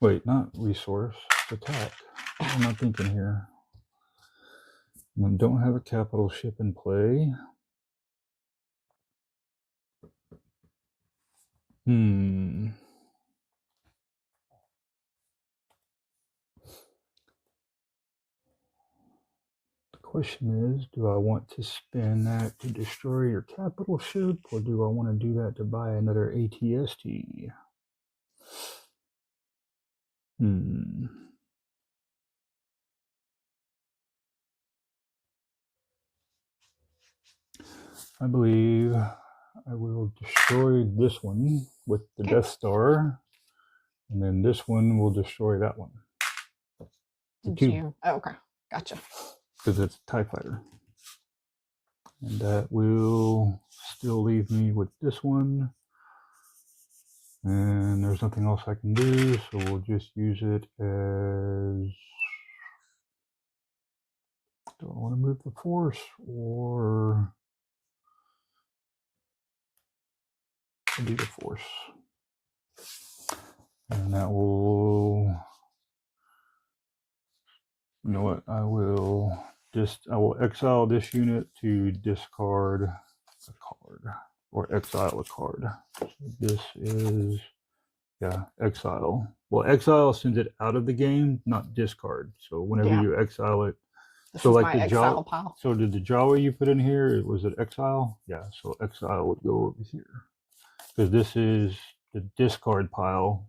Wait, not resource, attack. What am I thinking here? I don't have a capital ship in play. The question is, do I want to spend that to destroy your capital ship, or do I want to do that to buy another ATST? I believe I will destroy this one with the Death Star, and then this one will destroy that one. Oh, okay. Gotcha. Because it's a TIE Fighter. And that will still leave me with this one. And there's nothing else I can do, so we'll just use it as... Do I want to move the force, or... I'll do the force. And that will... You know what? I will exile this unit to discard a card, or exile a card. So this is, yeah, exile. Well, exile sends it out of the game, not discard. So whenever you exile it, this so is like my the exile pile. So did the Jawa you put in here, was it exile? Yeah, so exile would go over here. Because this is the discard pile.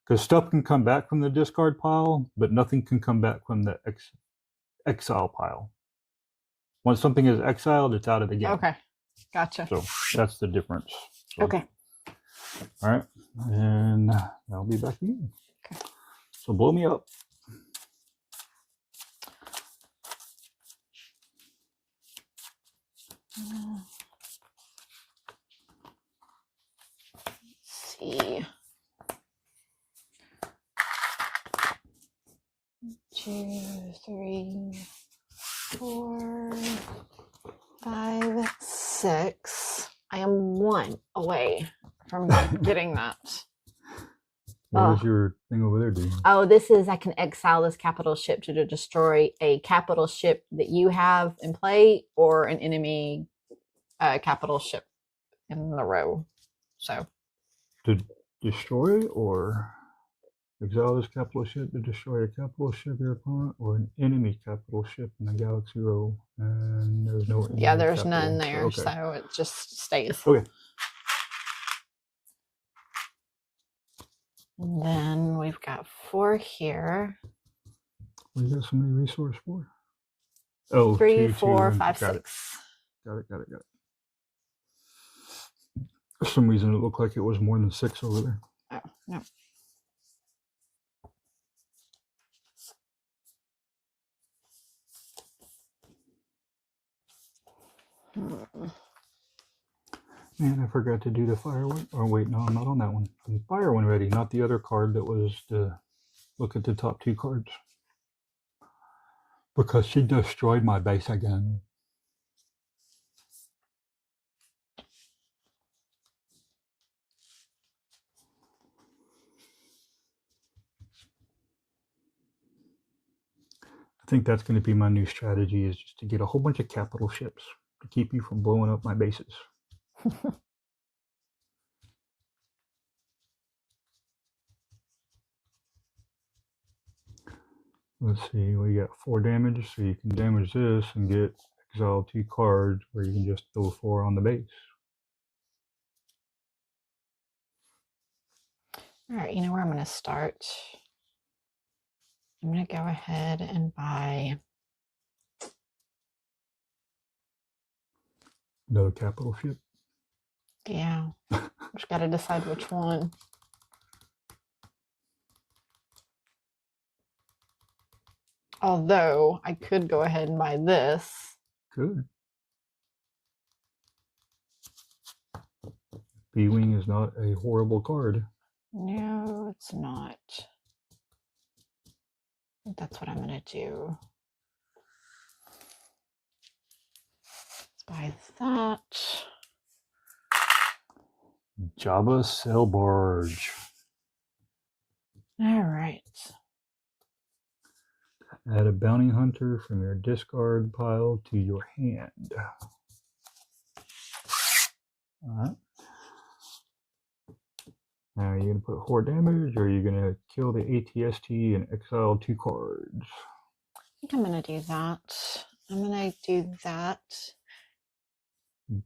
Because stuff can come back from the discard pile, but nothing can come back from the exile pile. Once something is exiled, it's out of the game. Okay, gotcha. So that's the difference. So, okay. All right, and I'll be back to you. Okay. So blow me up. Let's see. 2, 3, 4, 5, 6. I am 1 away from getting that. What was your thing over there doing? Oh, this is, I can exile this capital ship to destroy a capital ship that you have in play, or an enemy capital ship in the row. So To destroy, or exile this capital ship to destroy a capital ship of your opponent, or an enemy capital ship in the Galaxy Row. And there's no enemy. Yeah, there's capital. none there, Okay. so it just stays. Okay. And then we've got 4 here. What do you got so many resources for? Oh, 3, 2, 4, 2, 5, got 6. Got it. For some reason, it looked like it was more than 6 over there. Oh, no. Man, I forgot to do the fire one. Oh, wait, no, I'm not on that one. The fire one ready, not the other card that was to look at the top 2 cards. Because she destroyed my base again. I think that's going to be my new strategy, is just to get a whole bunch of capital ships to keep you from blowing up my bases. Let's see, we got 4 damage, so you can damage this and get exile 2 cards where you can just throw 4 on the base. All right, you know where I'm going to start? I'm going to go ahead and buy Another capital ship. Yeah, just got to decide which one. Although I could go ahead and buy this. Good. B-Wing is not a horrible card. No, it's not. I think that's what I'm going to do. Let's buy that. Jabba Sail Barge. All right. Add a bounty hunter from your discard pile to your hand. Alright. Now, are you going to put 4 damage, or are you going to kill the ATST and exile 2 cards? I think I'm going to do that. I'm going to do that.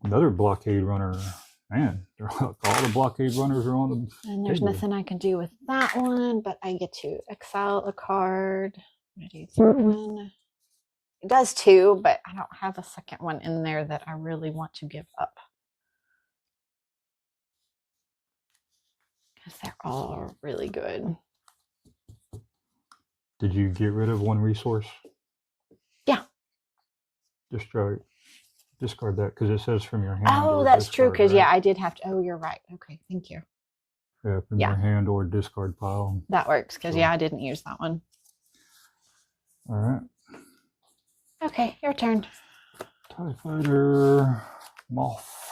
Another blockade runner. Man, all the blockade runners are on the And there's table. nothing I can do with that one, but I get to exile a card. I'm going to do that one. It does 2, but I don't have a second one in there that I really want to give up. Because they're all really good. Did you get rid of 1 resource? Yeah. Discard that, because it says from your hand. Oh, that's true, discard, because right? yeah, I did have to. Oh, you're right. Okay, thank you. Yeah, from your hand or discard pile. That works, because So- yeah, I didn't use that one. All right. Okay, your turn. TIE Fighter, Moth,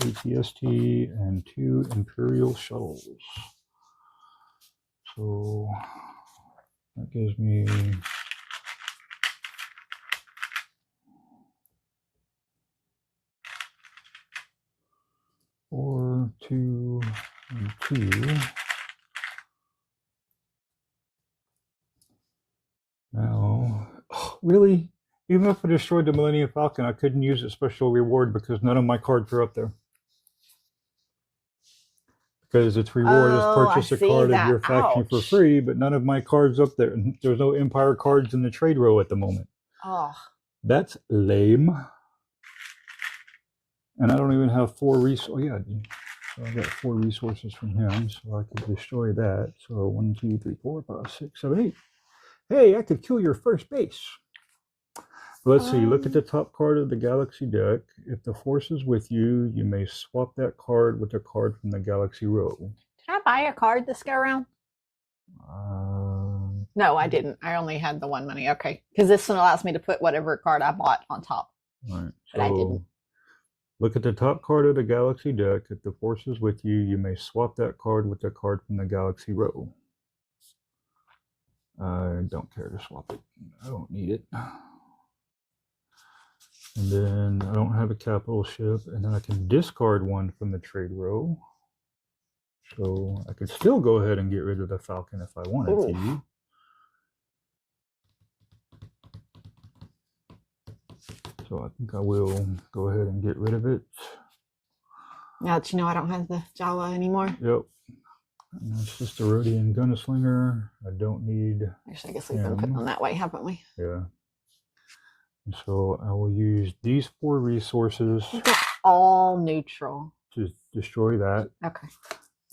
ATST, and 2 Imperial shuttles. So that gives me 4, 2, and 2. Now, really? Even if I destroyed the Millennium Falcon, I couldn't use its special reward because none of my cards are up there. Because its reward is purchase a card of your faction for free, but none of my cards up there. There's no Empire cards in the trade row at the moment. Oh. That's lame. And I don't even have 4 resources. Oh, yeah. So I got 4 resources from him, so I could destroy that. So 1, 2, 3, 4, 5, 6, 7, 8. Hey, I could kill your first base. Let's see, look at the top card of the Galaxy deck. If the Force is with you, you may swap that card with a card from the Galaxy row. Did I buy a card this go around? No, I didn't. I only had the 1 money. Okay. Because this one allows me to put whatever card I bought on top. All right, but I didn't. Look at the top card of the Galaxy deck. If the Force is with you, you may swap that card with a card from the Galaxy row. I don't care to swap it. I don't need it. And then I don't have a capital ship, and then I can discard 1 from the trade row. So I could still go ahead and get rid of the Falcon if I wanted to. So I think I will go ahead and get rid of it. Now that you know I don't have the Jawa anymore. Yep. And that's just a Rhodian Gunslinger. I don't need. Actually, I guess we've been putting on that way, haven't we? Yeah. And so I will use these 4 resources. All neutral. To destroy that. Okay.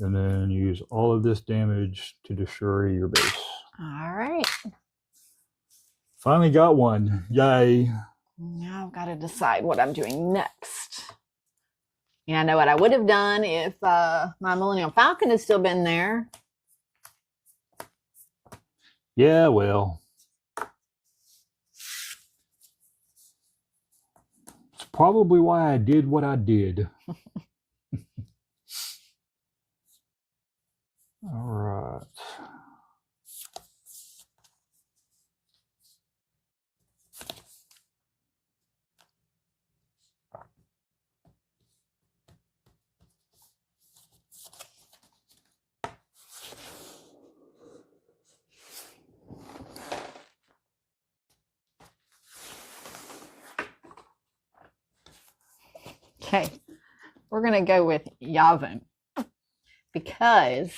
And then use all of this damage to destroy your base. All right. Finally got one. Yay. Now I've got to decide what I'm doing next. Yeah, I know what I would have done if my Millennium Falcon had still been there. Yeah, well. It's probably why I did what I did. All right. Okay, we're going to go with Yavin because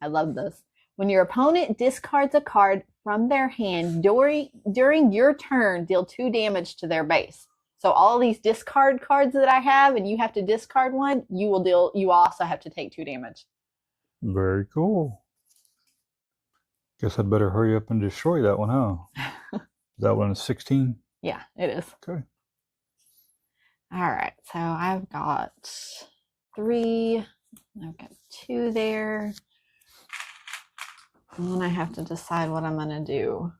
I love this. When your opponent discards a card from their hand during your turn, deal 2 damage to their base. So all these discard cards that I have, and you have to discard one, you also have to take 2 damage. Very cool. Guess I'd better hurry up and destroy that one, huh? That one is 16? Yeah, it is. Okay. All right, so I've got 3. I've got 2 there. And then I have to decide what I'm going to do.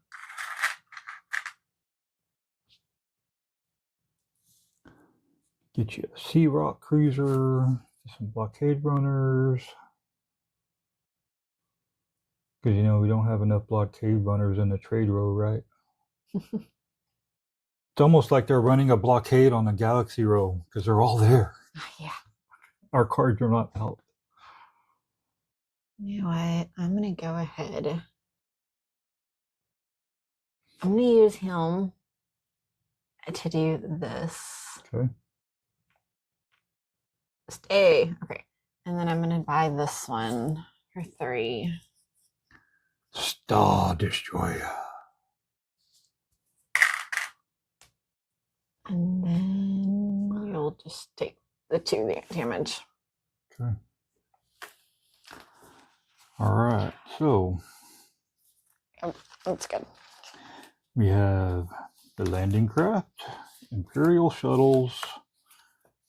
Get you a Sea Rock Cruiser, some blockade runners. Because, you know, we don't have enough blockade runners in the trade row, right? It's almost like they're running a blockade on the galaxy row because they're all there. Yeah. Our cards are not out. You know what? I'm going to go ahead. I'm going to use him to do this. Okay. Stay. Okay. And then I'm going to buy this one for 3. Star Destroyer. And then you'll just take the 2 damage. Okay. All right. So. That's good. We have the landing craft, Imperial shuttles,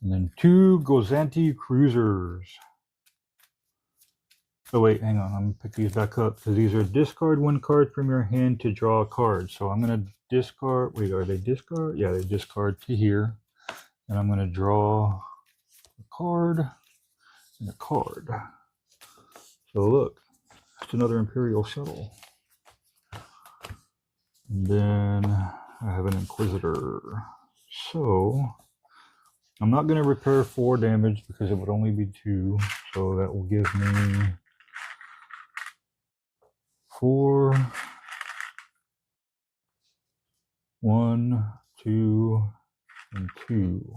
and then 2 Gozanti cruisers. Oh wait, hang on. I'm going to pick these back up because these are discard 1 card from your hand to draw a card. So I'm going to discard. Wait, are they discard? Yeah, they discard to here. And I'm going to draw a card and a card. So look, it's another Imperial shuttle. And then I have an Inquisitor. So I'm not going to repair 4 damage because it would only be 2. So that will give me 4, 1, 2, and 2.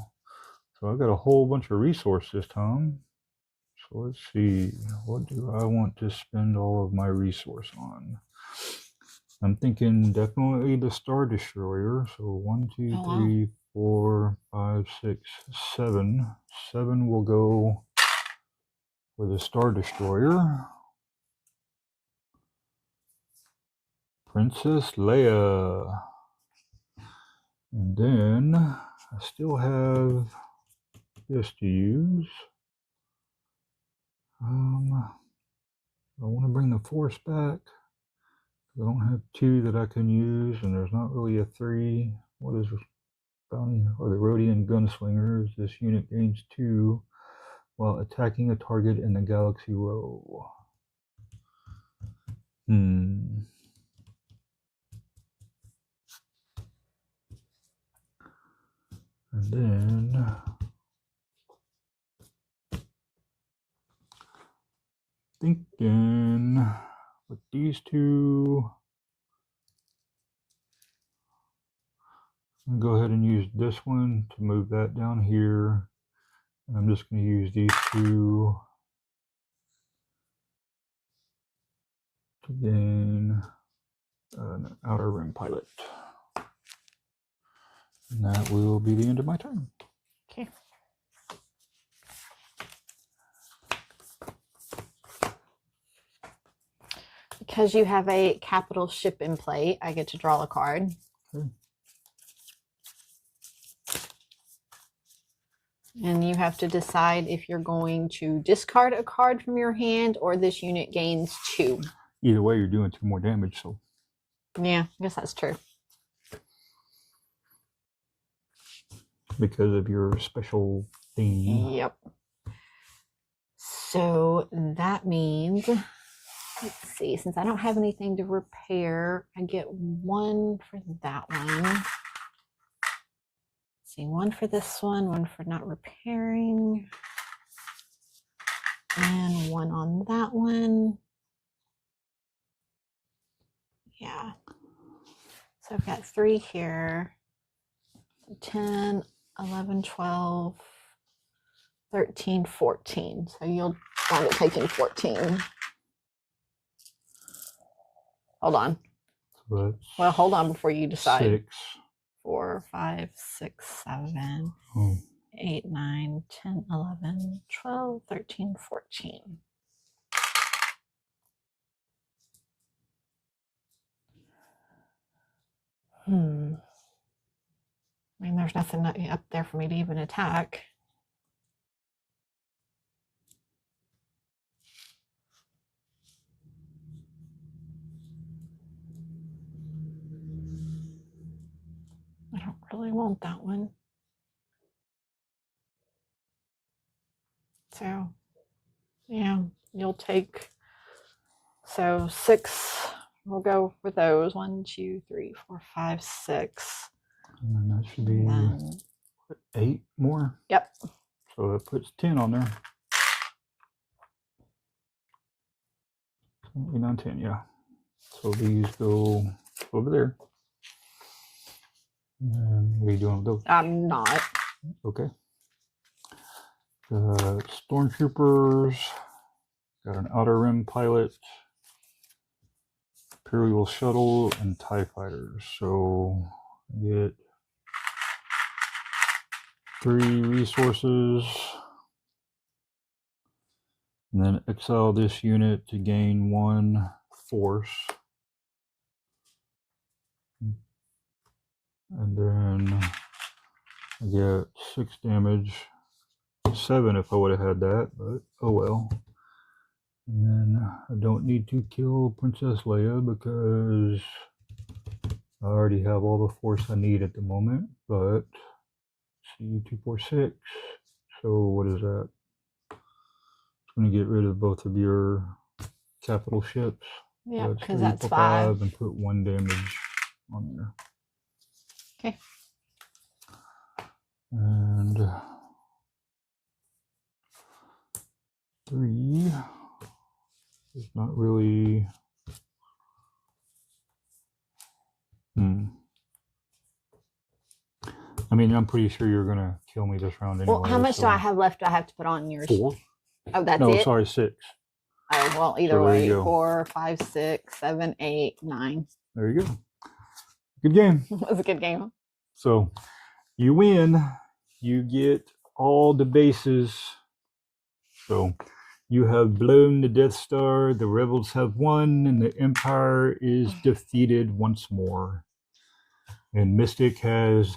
So I got a whole bunch of resources this time. So let's see, what do I want to spend all of my resource on? I'm thinking definitely the Star Destroyer. So 1, 2, 3, 4, 5, 6, 7. 7 will go for the Star Destroyer. Princess Leia. And then I still have this to use. I want to bring the Force back. I don't have 2 that I can use, and there's not really a 3. What is bounty or the Rhodian Gunslingers? This unit gains 2 while attacking a target in the galaxy row. And then thinking with these 2, I'm going to go ahead and use this one to move that down here. And I'm just going to use these 2 to gain an outer rim pilot. And that will be the end of my turn. Okay. Because you have a capital ship in play, I get to draw a card. Okay. And you have to decide if you're going to discard a card from your hand or this unit gains 2. Either way, you're doing 2 more damage, so. Yeah, I guess that's true. Because of your special thing. Yep. So that means, let's see, since I don't have anything to repair, I get 1 for that one. Let's see, 1 for this one, 1 for not repairing, and 1 on that one. Yeah. So I've got 3 here. 10, 11, 12, 13, 14. So you'll wind up taking 14. Hold on. So well, hold on before you decide. 6. 4, 5, 6, 7, 8, 9, 10, 11, 12, 13, 14. I mean, there's nothing up there for me to even attack. I don't really want that one. So, yeah, you'll take, so 6, we'll go for those. 1, 2, 3, 4, 5, 6. And then that should be 8 more. Yep. So that puts 10 on there. 8, 9, 10, yeah. So these go over there. And what are you doing with those? I'm not. Okay. The stormtroopers, got an outer rim pilot, Imperial shuttle, and TIE fighters. So I get 3 resources, and then exile this unit to gain 1 force. And then I get 6 damage, 7 if I would have had that, but oh well. And then I don't need to kill Princess Leia because I already have all the force I need at the moment. But see, 2, 4, 6. So what is that? It's going to get rid of both of your capital ships. Yeah, So because that's 5. And put 1 damage on there. Okay. And 3 is not really. I mean, I'm pretty sure you're gonna kill me this round anyway. Well, how much do I have left? Do I have to put on yours? 4. Oh, that's no, it? sorry, 6. Oh, well, either So way. 4, 5, 6, 7, 8, 9. There you go. Good game. It was a good game. So you win. You get all the bases. So you have blown the Death Star. The rebels have won, and the Empire is defeated once more. And Mystic has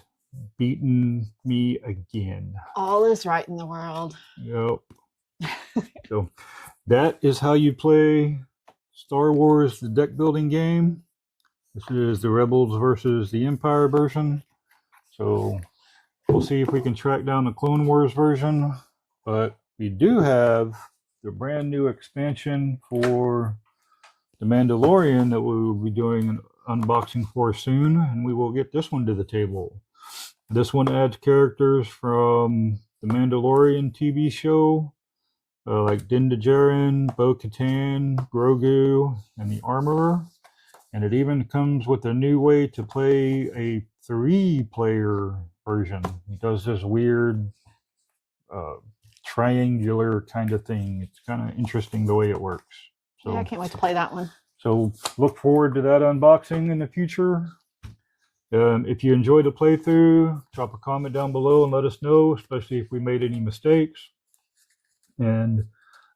beaten me again. All is right in the world. Yep. So that is how you play Star Wars, the deck building game. This is the Rebels versus the Empire version. So we'll see if we can track down the Clone Wars version. But we do have the brand new expansion for The Mandalorian that we will be doing an unboxing for soon. And we will get this one to the table. This one adds characters from the Mandalorian TV show, like Din Djarin, Bo-Katan, Grogu, and the Armorer. And it even comes with a new way to play a 3-player version. It does this weird triangular kind of thing. It's kind of interesting the way it works. So, yeah, I can't wait to play that one. So look forward to that unboxing in the future. If you enjoyed the playthrough, drop a comment down below and let us know, especially if we made any mistakes. And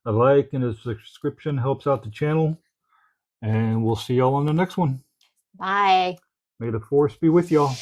a like and a subscription helps out the channel. And we'll see y'all on the next one. Bye. May the force be with y'all.